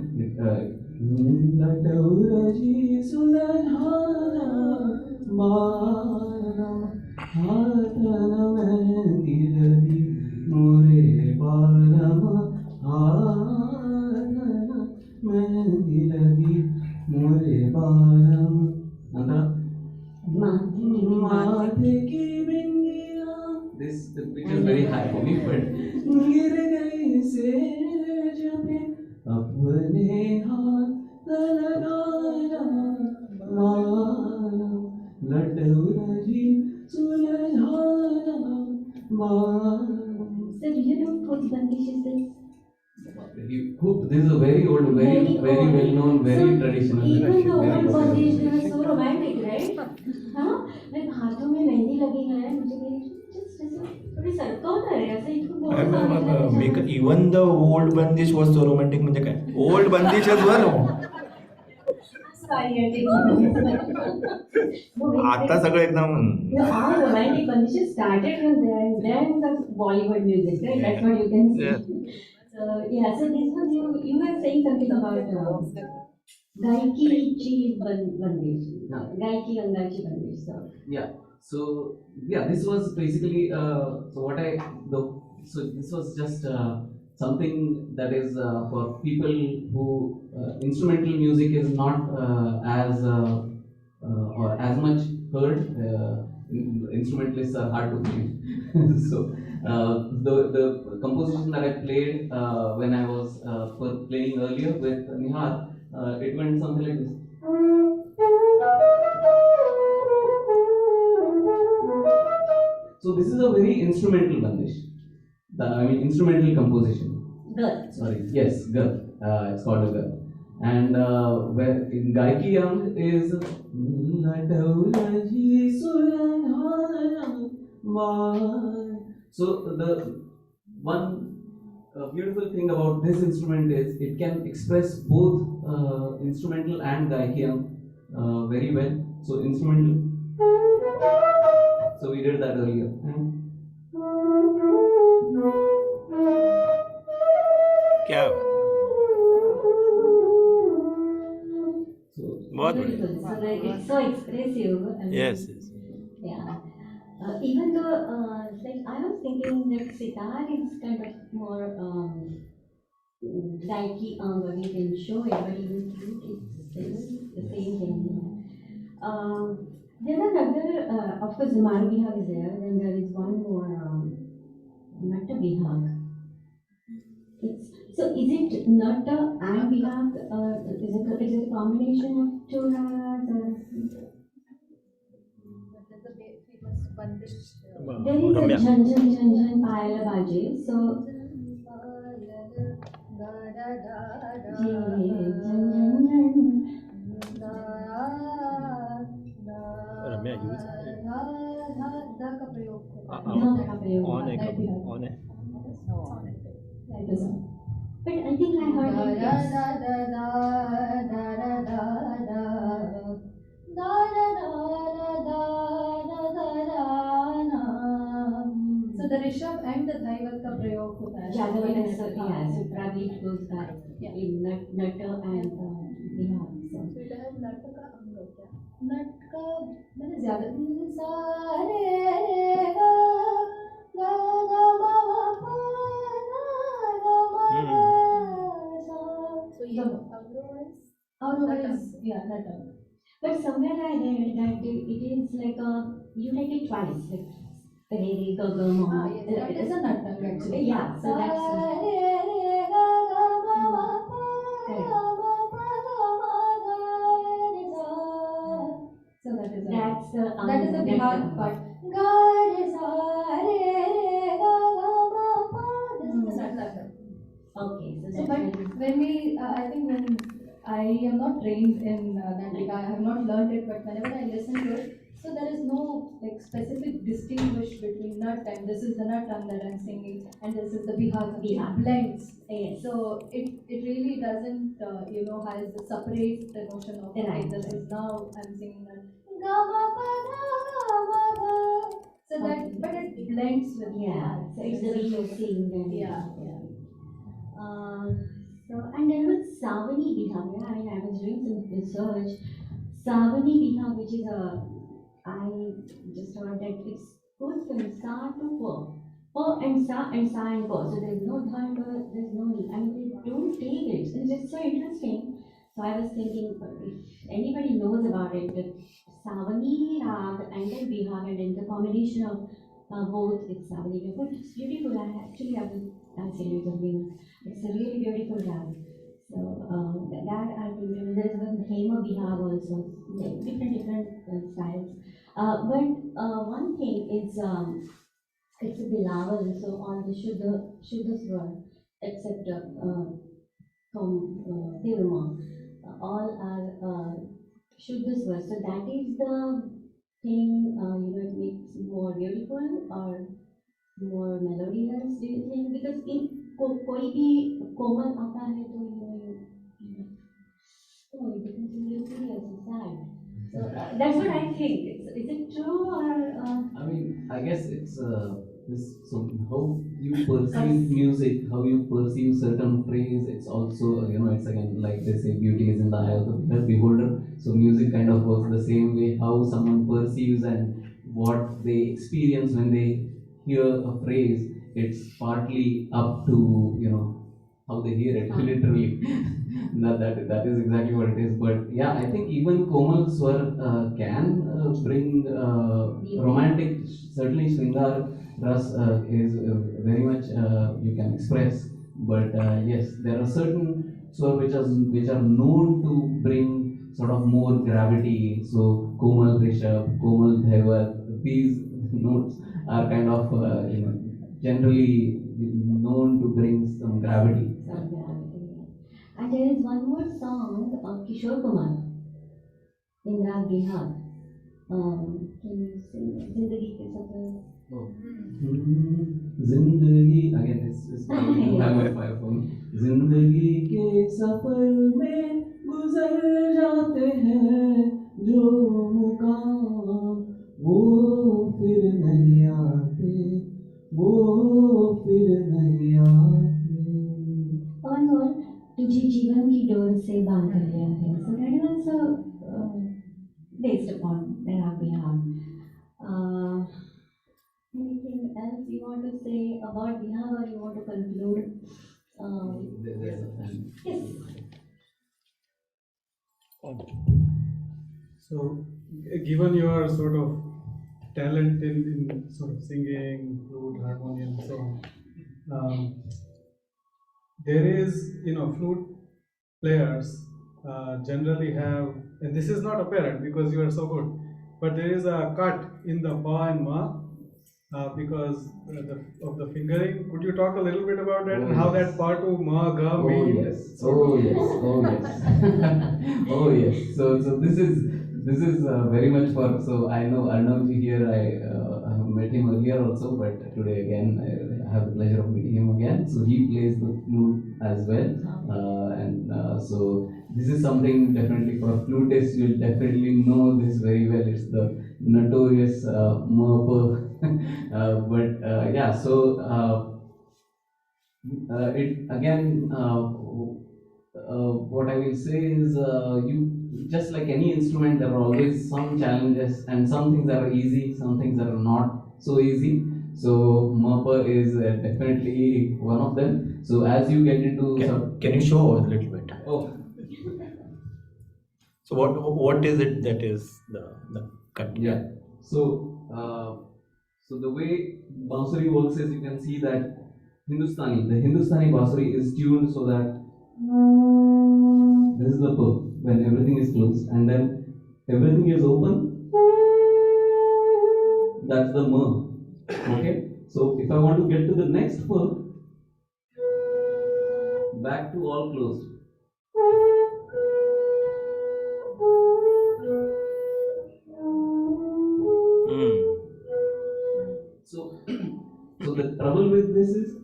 This which is very high for me, but So do you know whose bandish is this? This is a very old, very well-known, very traditional. Even the old bandish, they were so romantic, right? हाँ, like हाथों में मेहंदी लगी है, मुझे just थोड़ी सरकौता है ऐसे इसको बहुत Even the old bandish was so romantic म्हणजे काय? Old bandish as well. आता सगळं एकदम. All romantic bandishes started from there, and then the Bollywood music, right? That's what you can see. So yeah, so this one you were saying something about Gaiki Bandish, Gaiki Angachi Bandish. So yeah, so yeah, this was basically so this was just something that is for people who instrumental music is not as or as much heard. Instrumentalists are hard to find. So the composition that I played when I was playing earlier with Nihar, it went something like this. So this is a very instrumental bandish. Instrumental composition. Girl. Sorry, yes, girl. It's called a girl. And where in Gaiki Young is so the one beautiful thing about this instrument is it can express both instrumental and Gaiki Young very well. So instrumental. So we did that earlier. क्या बहुत beautiful. So like it's so expressive. Yes. Yeah. Even though like I was thinking that sitar is kind of more Gaiki where you can show it, but even it's the same thing. There are other, of course, Maru Bihag is there. Then there is one more, Natta Bihag. So is it Natta and Bihag? Is it a combination of two ragas? There is a Jhan Jhan Jhan Jhan Payala Baje. So Ramya use on है But I think I heard it. Yes. So the Rishabh and the Dhaivat ka prayog hota hai. Yeah, So yeah, so probably it goes back in Natta and Bihag. So. So it has Natta ka ang kya? Natta ka मैंने ज़्यादा सारे रे गा गा गा मा मा पा गा गा मा गा सा. So yeah, otherwise yeah, Natta. But somewhere I read that it is like you take it twice, like re re ga ga ma. Yes, that is a Natta actually. Yeah, so that's. So that is That is the Bihag part. God is this is the Natta. Okay, so So, that's but when we, I think when I am not trained in Natika, I have not learned it, but whenever I listen to it, so there is no like specific distinguish between nut and this is the nut that I'm singing and this is the Bihag. It blends. Yes. So it really doesn't, has the separate the notion of okay, Right. this is now I'm singing that. So that, but it blends with so it's the way you sing and yeah. So and there was Savani Bihag. I mean, I was doing some research. Savani Bihag, which is I just heard that it's goes from sa to pa. Pa and sa and pa. So there's no dha and pa, there's no ni. I mean, they don't take it. It's just so interesting. So I was thinking, if anybody knows about it, Savani Rag and then Bihag and then the combination of both, it's Savani Bihag. But it's beautiful. I'll tell you something. It's a really beautiful rag. So that I think there's one Hema Bihag also, different styles. But one thing is it's a Bilawal, so all the Shuddhas were except Tiruma, all are Shuddhas were. So that is the thing, it makes more beautiful or more melodious, do you think? Because in कोई भी कोमल आता है तो it becomes really serious and sad. So that's what I think. Is it true or? I mean, I guess it's this. So how you perceive music, how you perceive certain phrase, it's also it's again like they say, beauty is in the eye of the beholder. So music kind of works the same way. How someone perceives and what they experience when they hear a phrase, it's partly up to how they hear it literally. that is exactly what it is. But yeah, I think even Komal Swar can bring romantic, certainly Shringar Ras is very much you can express. But yes, there are certain swar which are known to bring sort of more gravity. So Komal Rishabh, Komal Dhaivat, these notes are kind of generally known to bring some gravity. And there is one more song of Kishore Kumar in Rag Bihag. Can you sing Zindagi Ke Safar? Oh. Zindagi, again, it's probably my phone. Zindagi ke safar mein guzar jate hain jo muqam wo fir nahi aate, wo fir nahi aate. One more. तुझे जीवन की door से बांध लिया है. So that is also based upon Rag Bihag. Anything else you want to say about Bihag or you want to conclude? There's a fan. Yes. So, given your sort of talent in sort of singing, flute, harmonium, and so on, there is, flute players generally have, and this is not apparent because you are so good, but there is a cut in the pa and ma because of the fingering. Could you talk a little bit about that and how that pa to ma ga Oh mean? yes, oh yes, oh yes, oh yes. So this is this is very much for. So I know Arnav here. I have met him earlier also, but today again I have the pleasure of meeting him again. So he plays the flute as well, so this is something definitely for flutists. You'll definitely know this very well. It's the notorious Merper. Yeah. So it again. What I will say is, you just like any instrument, there are always some challenges, and some things are easy, some things are not so easy. So Merper is definitely one of them. So as you get into Can you show a little bit? oh. So what is it that is the cut? Yeah. So the way Bansuri works is, you can see that the Hindustani Bansuri is tuned so that this is the per when everything is closed, and then everything is open. That's the mer. Okay. So if I want to get to the next per, back to all closed. So the trouble with this is,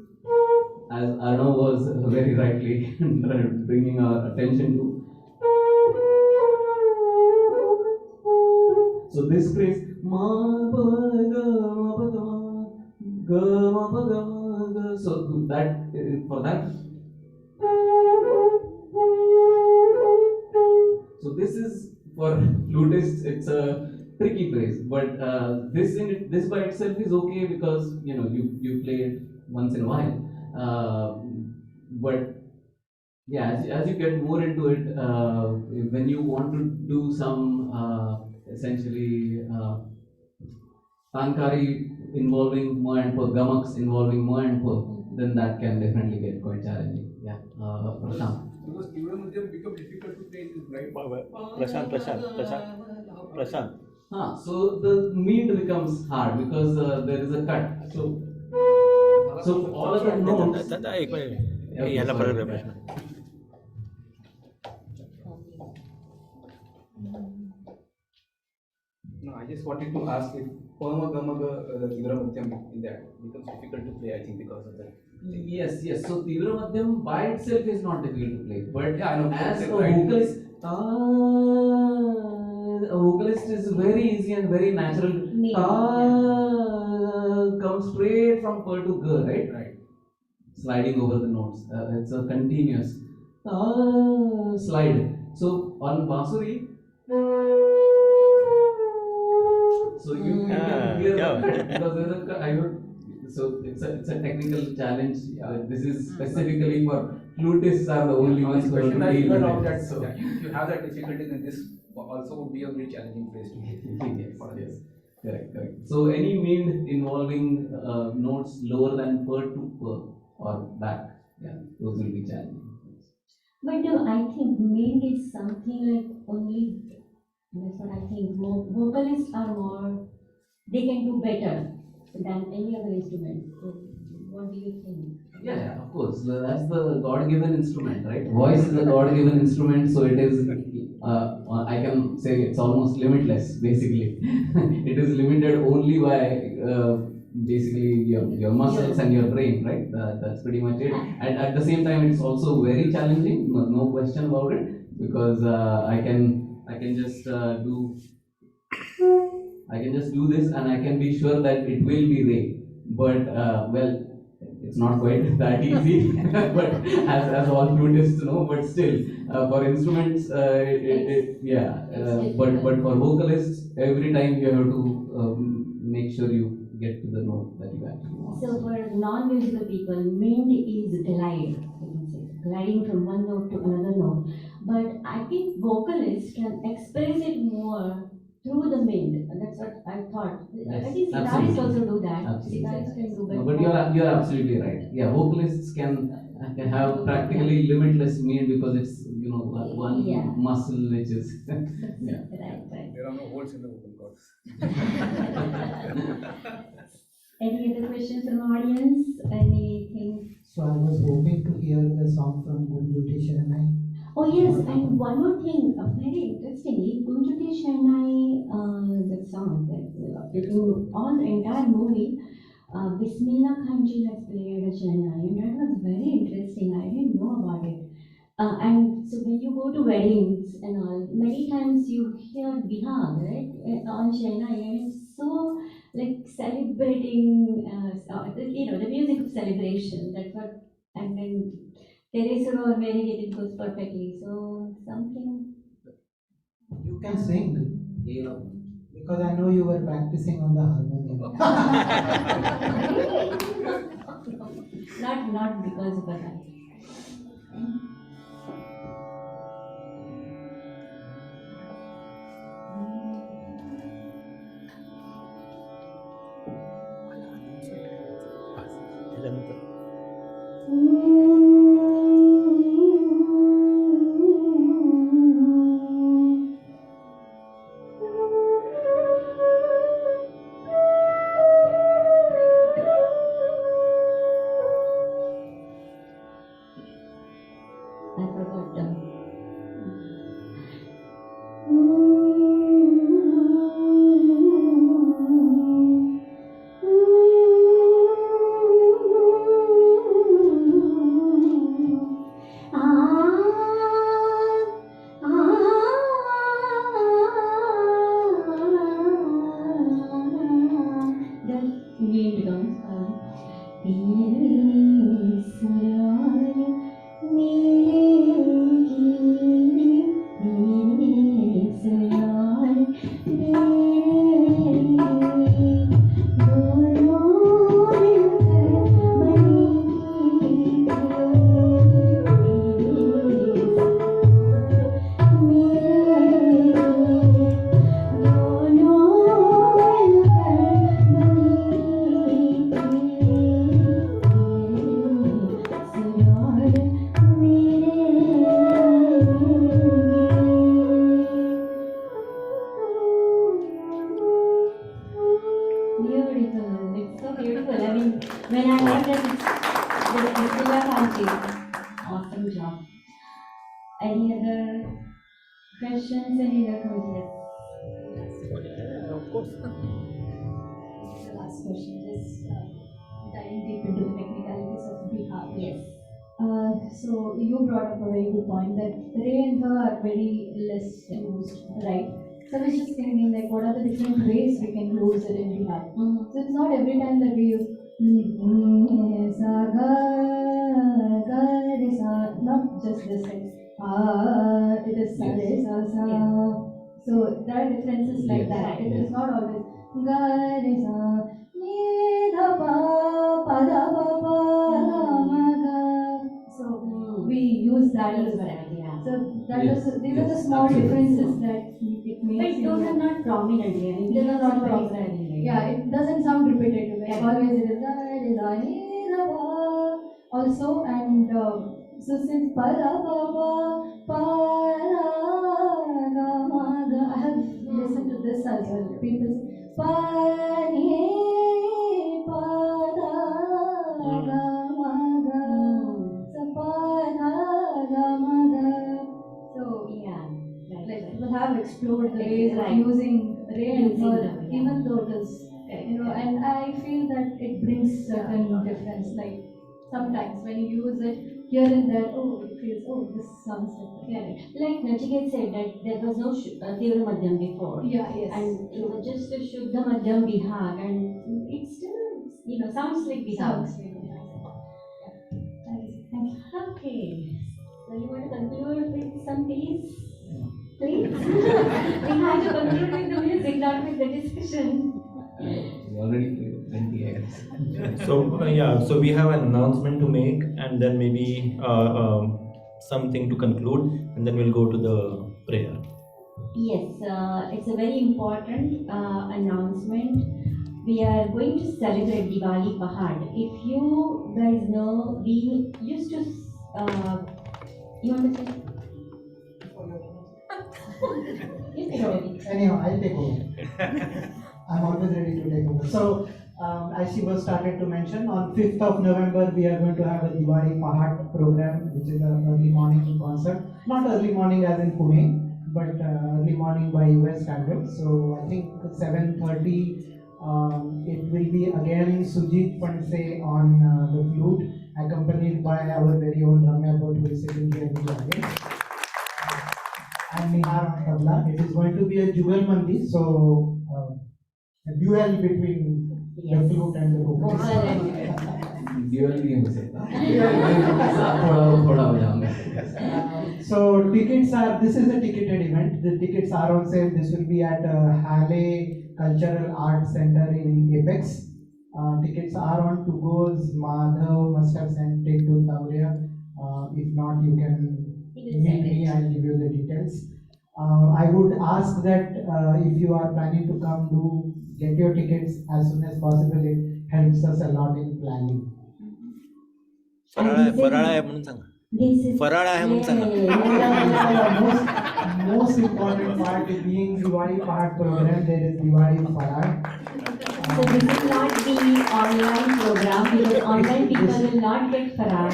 as Arun was very rightly bringing our attention to, so this phrase ma pa ga ma pa ga ma pa ga ma ga, so that for that, so this is for flutists, it's a tricky phrase, but this by itself is okay, because you play it once in a while, but yeah, as you get more into it, when you want to do some essentially tankari involving ma and pa, gamaks involving ma and pa, then that can definitely get quite challenging. Yeah, Prashant. Because Tivra Madhyam become difficult to play in this, right? Prashant. So the meat becomes hard because there is a cut. So all of the notes. याला परत प्रश्न. No, I just wanted to ask if Pama Gamaga Tivra Madhyam in that becomes difficult to play, I think, because of that. Yes. So Tivra Madhyam by itself is not difficult to play, but Yeah, I know. as a vocalist is very easy and very natural. Comes straight from per to ga, right? Right. Sliding over the notes. It's a continuous slide. So on Bansuri, so you can hear because so it's a technical challenge. This is specifically for flutists are the only ones who have to deal with it. So if you have that difficulty, then this also would be a very challenging phrase to yes. Correct. So any mean involving notes lower than per to per or back, those will be challenging. But I think mean is something like only, that's what I think, vocalists are more, they can do better than any other instrument. So what do you think? Yeah, of course. That's the God-given instrument, right? Voice is a God-given instrument, so it is. I can say it's almost limitless. Basically, it is limited only by basically your muscles and your brain, right? That's pretty much it. And at the same time, it's also very challenging. No question about it, because I can just do. I can just do this, and I can be sure that it will be Ray. But it's not quite that easy. But as all flutists know, but still, for instruments, but for vocalists, every time you have to make sure you get to the note that you actually want. So for non-musical people, mind is glide, you can say, gliding from one note to another note. But I think vocalists can express it more through the mind. That's what I thought. Yes, I think absolutely. guitarists also do that. Absolutely. Guitarists can do better. No, but you're absolutely right. Yeah, vocalists can have practically limitless mean, because it's one muscle which is yeah. Right. There are no holes in the vocal cords. Any other questions from the audience? Anything? So I was hoping to hear the song from Gunjuti Sharanai. Oh yes, and one more thing, very interestingly, Kunjute Chennai, the song that in all the entire movie, Bismillah Khanji has played a Chennai, and that was very interesting. I didn't know about it. And so when you go to weddings and all, many times you hear Bihag, right, on Chennai, and it's so like celebrating, the music of celebration. That's what, and then Teresuru or Mary it goes perfectly. So something. You can sing. Because I know you were practicing on the harmonium. Not because of that. I forgot them. That need becomes beautiful. It's so beautiful. I mean, when I heard that it's the Mihika country, awesome job. Any other questions? Any other comments? The last question, just diving deep into the technicalities of Bihag. Yes. So you brought up a very good point that Ray and her are very less used, right? So I was just thinking like what are the different ways we can use it in Bihag? So it's not every time that we use sa ga ga re sa, not just this like it is sa re sa sa. So there are differences like that. It is not always ga re sa ni da pa da pa pa ma ga. So we use that as well. So that Yes, was these are the yes, small absolutely. differences that it makes. But those are not prominent here. I mean, They're it's not very prominent. friendly. Yeah, it doesn't sound repetitive. Like always it is also, and so since I have listened to this as well. People say pa ni pa da ga ma ga. So pa da ga ma ga. So Yeah. like people have explored the ways of Right. using Ray and Using her, them, yeah. even though it is, and I feel that it brings certain difference. Like sometimes when you use it here and there, oh, it feels, oh, this sounds different. Like Nachiket said that there was no Tivra Madhyam before. Yeah, yes. And it was just a Shuddha Madhyam Bihag, and it still, sounds like Bihag. Sounds like Thank you. Okay. So you want to conclude with some piece? Please? We have to conclude with the music, not with the discussion. We already played plenty, I guess. So we have an announcement to make, and then maybe something to conclude, and then we'll go to the prayer. Yes, it's a very important announcement. We are going to celebrate Diwali Pahad. If you guys know, we used to. You want to say? Anyhow, I'll take over. I'm always ready to take over. So, as she was started to mention, on 5th of November, we are going to have a Diwali Pahat program, which is an early morning concert. Not early morning as in Pune, but early morning by US standards. So, I think 7:30, it will be again Sujit Panse on the flute, accompanied by our very own Ramya Bhatt, who is sitting here in the audience. And Nihar on tabla. It is going to be a jugal mandi, so a duel between the flute and the vocals. Dual भी हो सकता थोड़ा हो जाऊंगा. So tickets are, this is a ticketed event. The tickets are on sale. This will be at Halle Cultural Arts Center in Apex. Tickets are on to goes. Madhav must have sent it to Taurya. If not, you can meet me. I'll give you the details. I would ask that if you are planning to come, do get your tickets as soon as possible. It helps us a lot in planning. फराळ आहे म्हणून सांगा. फराळ आहे म्हणून सांगा. Most important part is being Diwali Pahat program. There is Diwali Pahat. So this will not be online program because online people will not get Farah.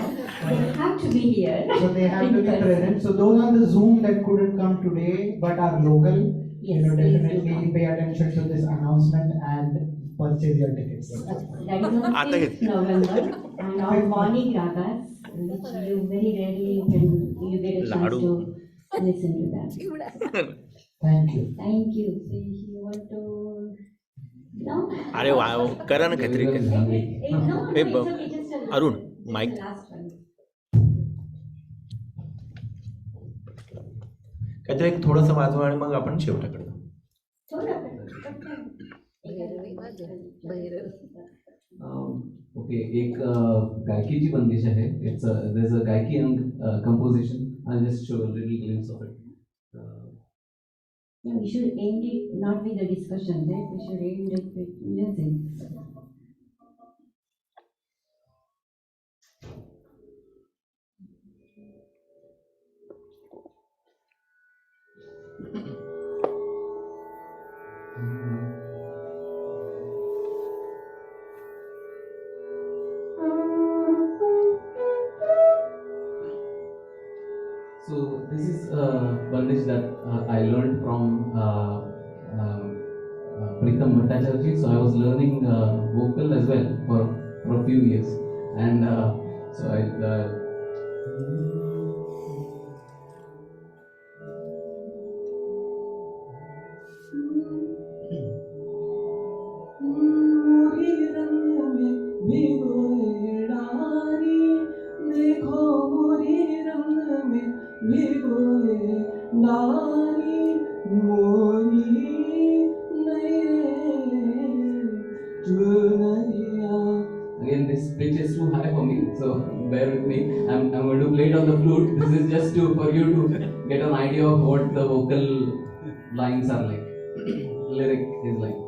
They have to be here. So they have to be present. So those on the Zoom that couldn't come today but are local, definitely pay attention to this announcement and purchase your tickets. That is on 5th November and on morning ragas, which you very rarely you get a chance to listen to that. Thank you. Thank you. So if you want to no? अरे वा करा ना काहीतरी. No, it's okay, just a Arun just mike. the last one. काहीतरी एक थोडंसं वाजवा आणि मग आपण शेवटाकडे जाऊ. ओके, एक गायकीची बंदिश आहे. इट्स देयर इज अ गायकी अंग composition. I just show a little glimpse of it. No, we should end it not with the discussion, right? We should end it with music. So this is a bandish that I learned from Pritam Bhattacharya. So I was learning vocal as well for a few years, and so I. Again, this pitch is too high for me, so bear with me. I'm going to play it on the flute. This is just for you to get an idea of what the vocal lines are like. Lyric is like.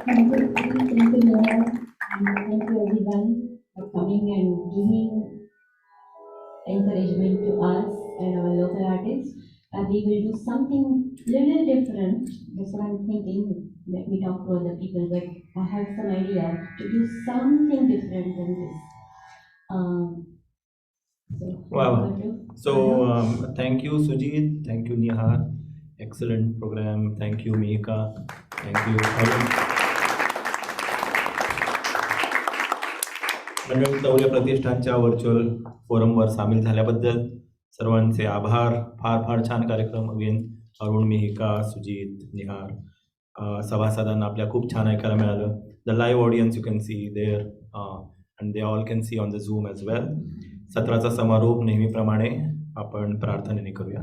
Thank you, thank you, Lord, and thank you everyone for coming and giving encouragement to us and our local artists. We will do something little different. That's what I'm thinking. Let me talk to other people, but I have some idea to do something different than this. Wow. So thank you, Sujit. Thank you, Nihar. Excellent program. Thank you, Mihika. Thank you, Arun. मंडळी, तौर्य प्रतिष्ठानच्या virtual फोरमवर सामील झाल्याबद्दल सर्वांचे आभार. फार फार छान कार्यक्रम. Again Arun, Mihika, Sujit, Nihar सभासदांना आपल्या खूप छान ऐकायला मिळालं. The live audience you can see there and they all can see on the Zoom as well. सत्राचा समारोप नेहमीप्रमाणे आपण प्रार्थनेने करूया.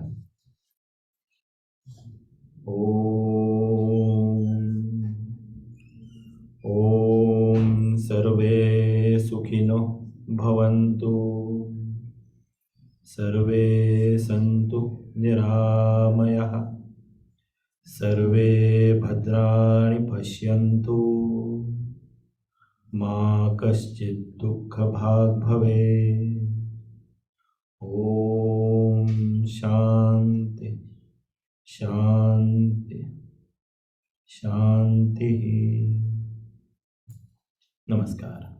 ओम सर्वे सुखिनो भवन्तु, सर्वे सन्तु निरामयः, सर्वे भद्राणि पश्यन्तु, मा कश्चित् दुःखभाग् भवेत्. ओम शांति शांति शांति. नमस्कार.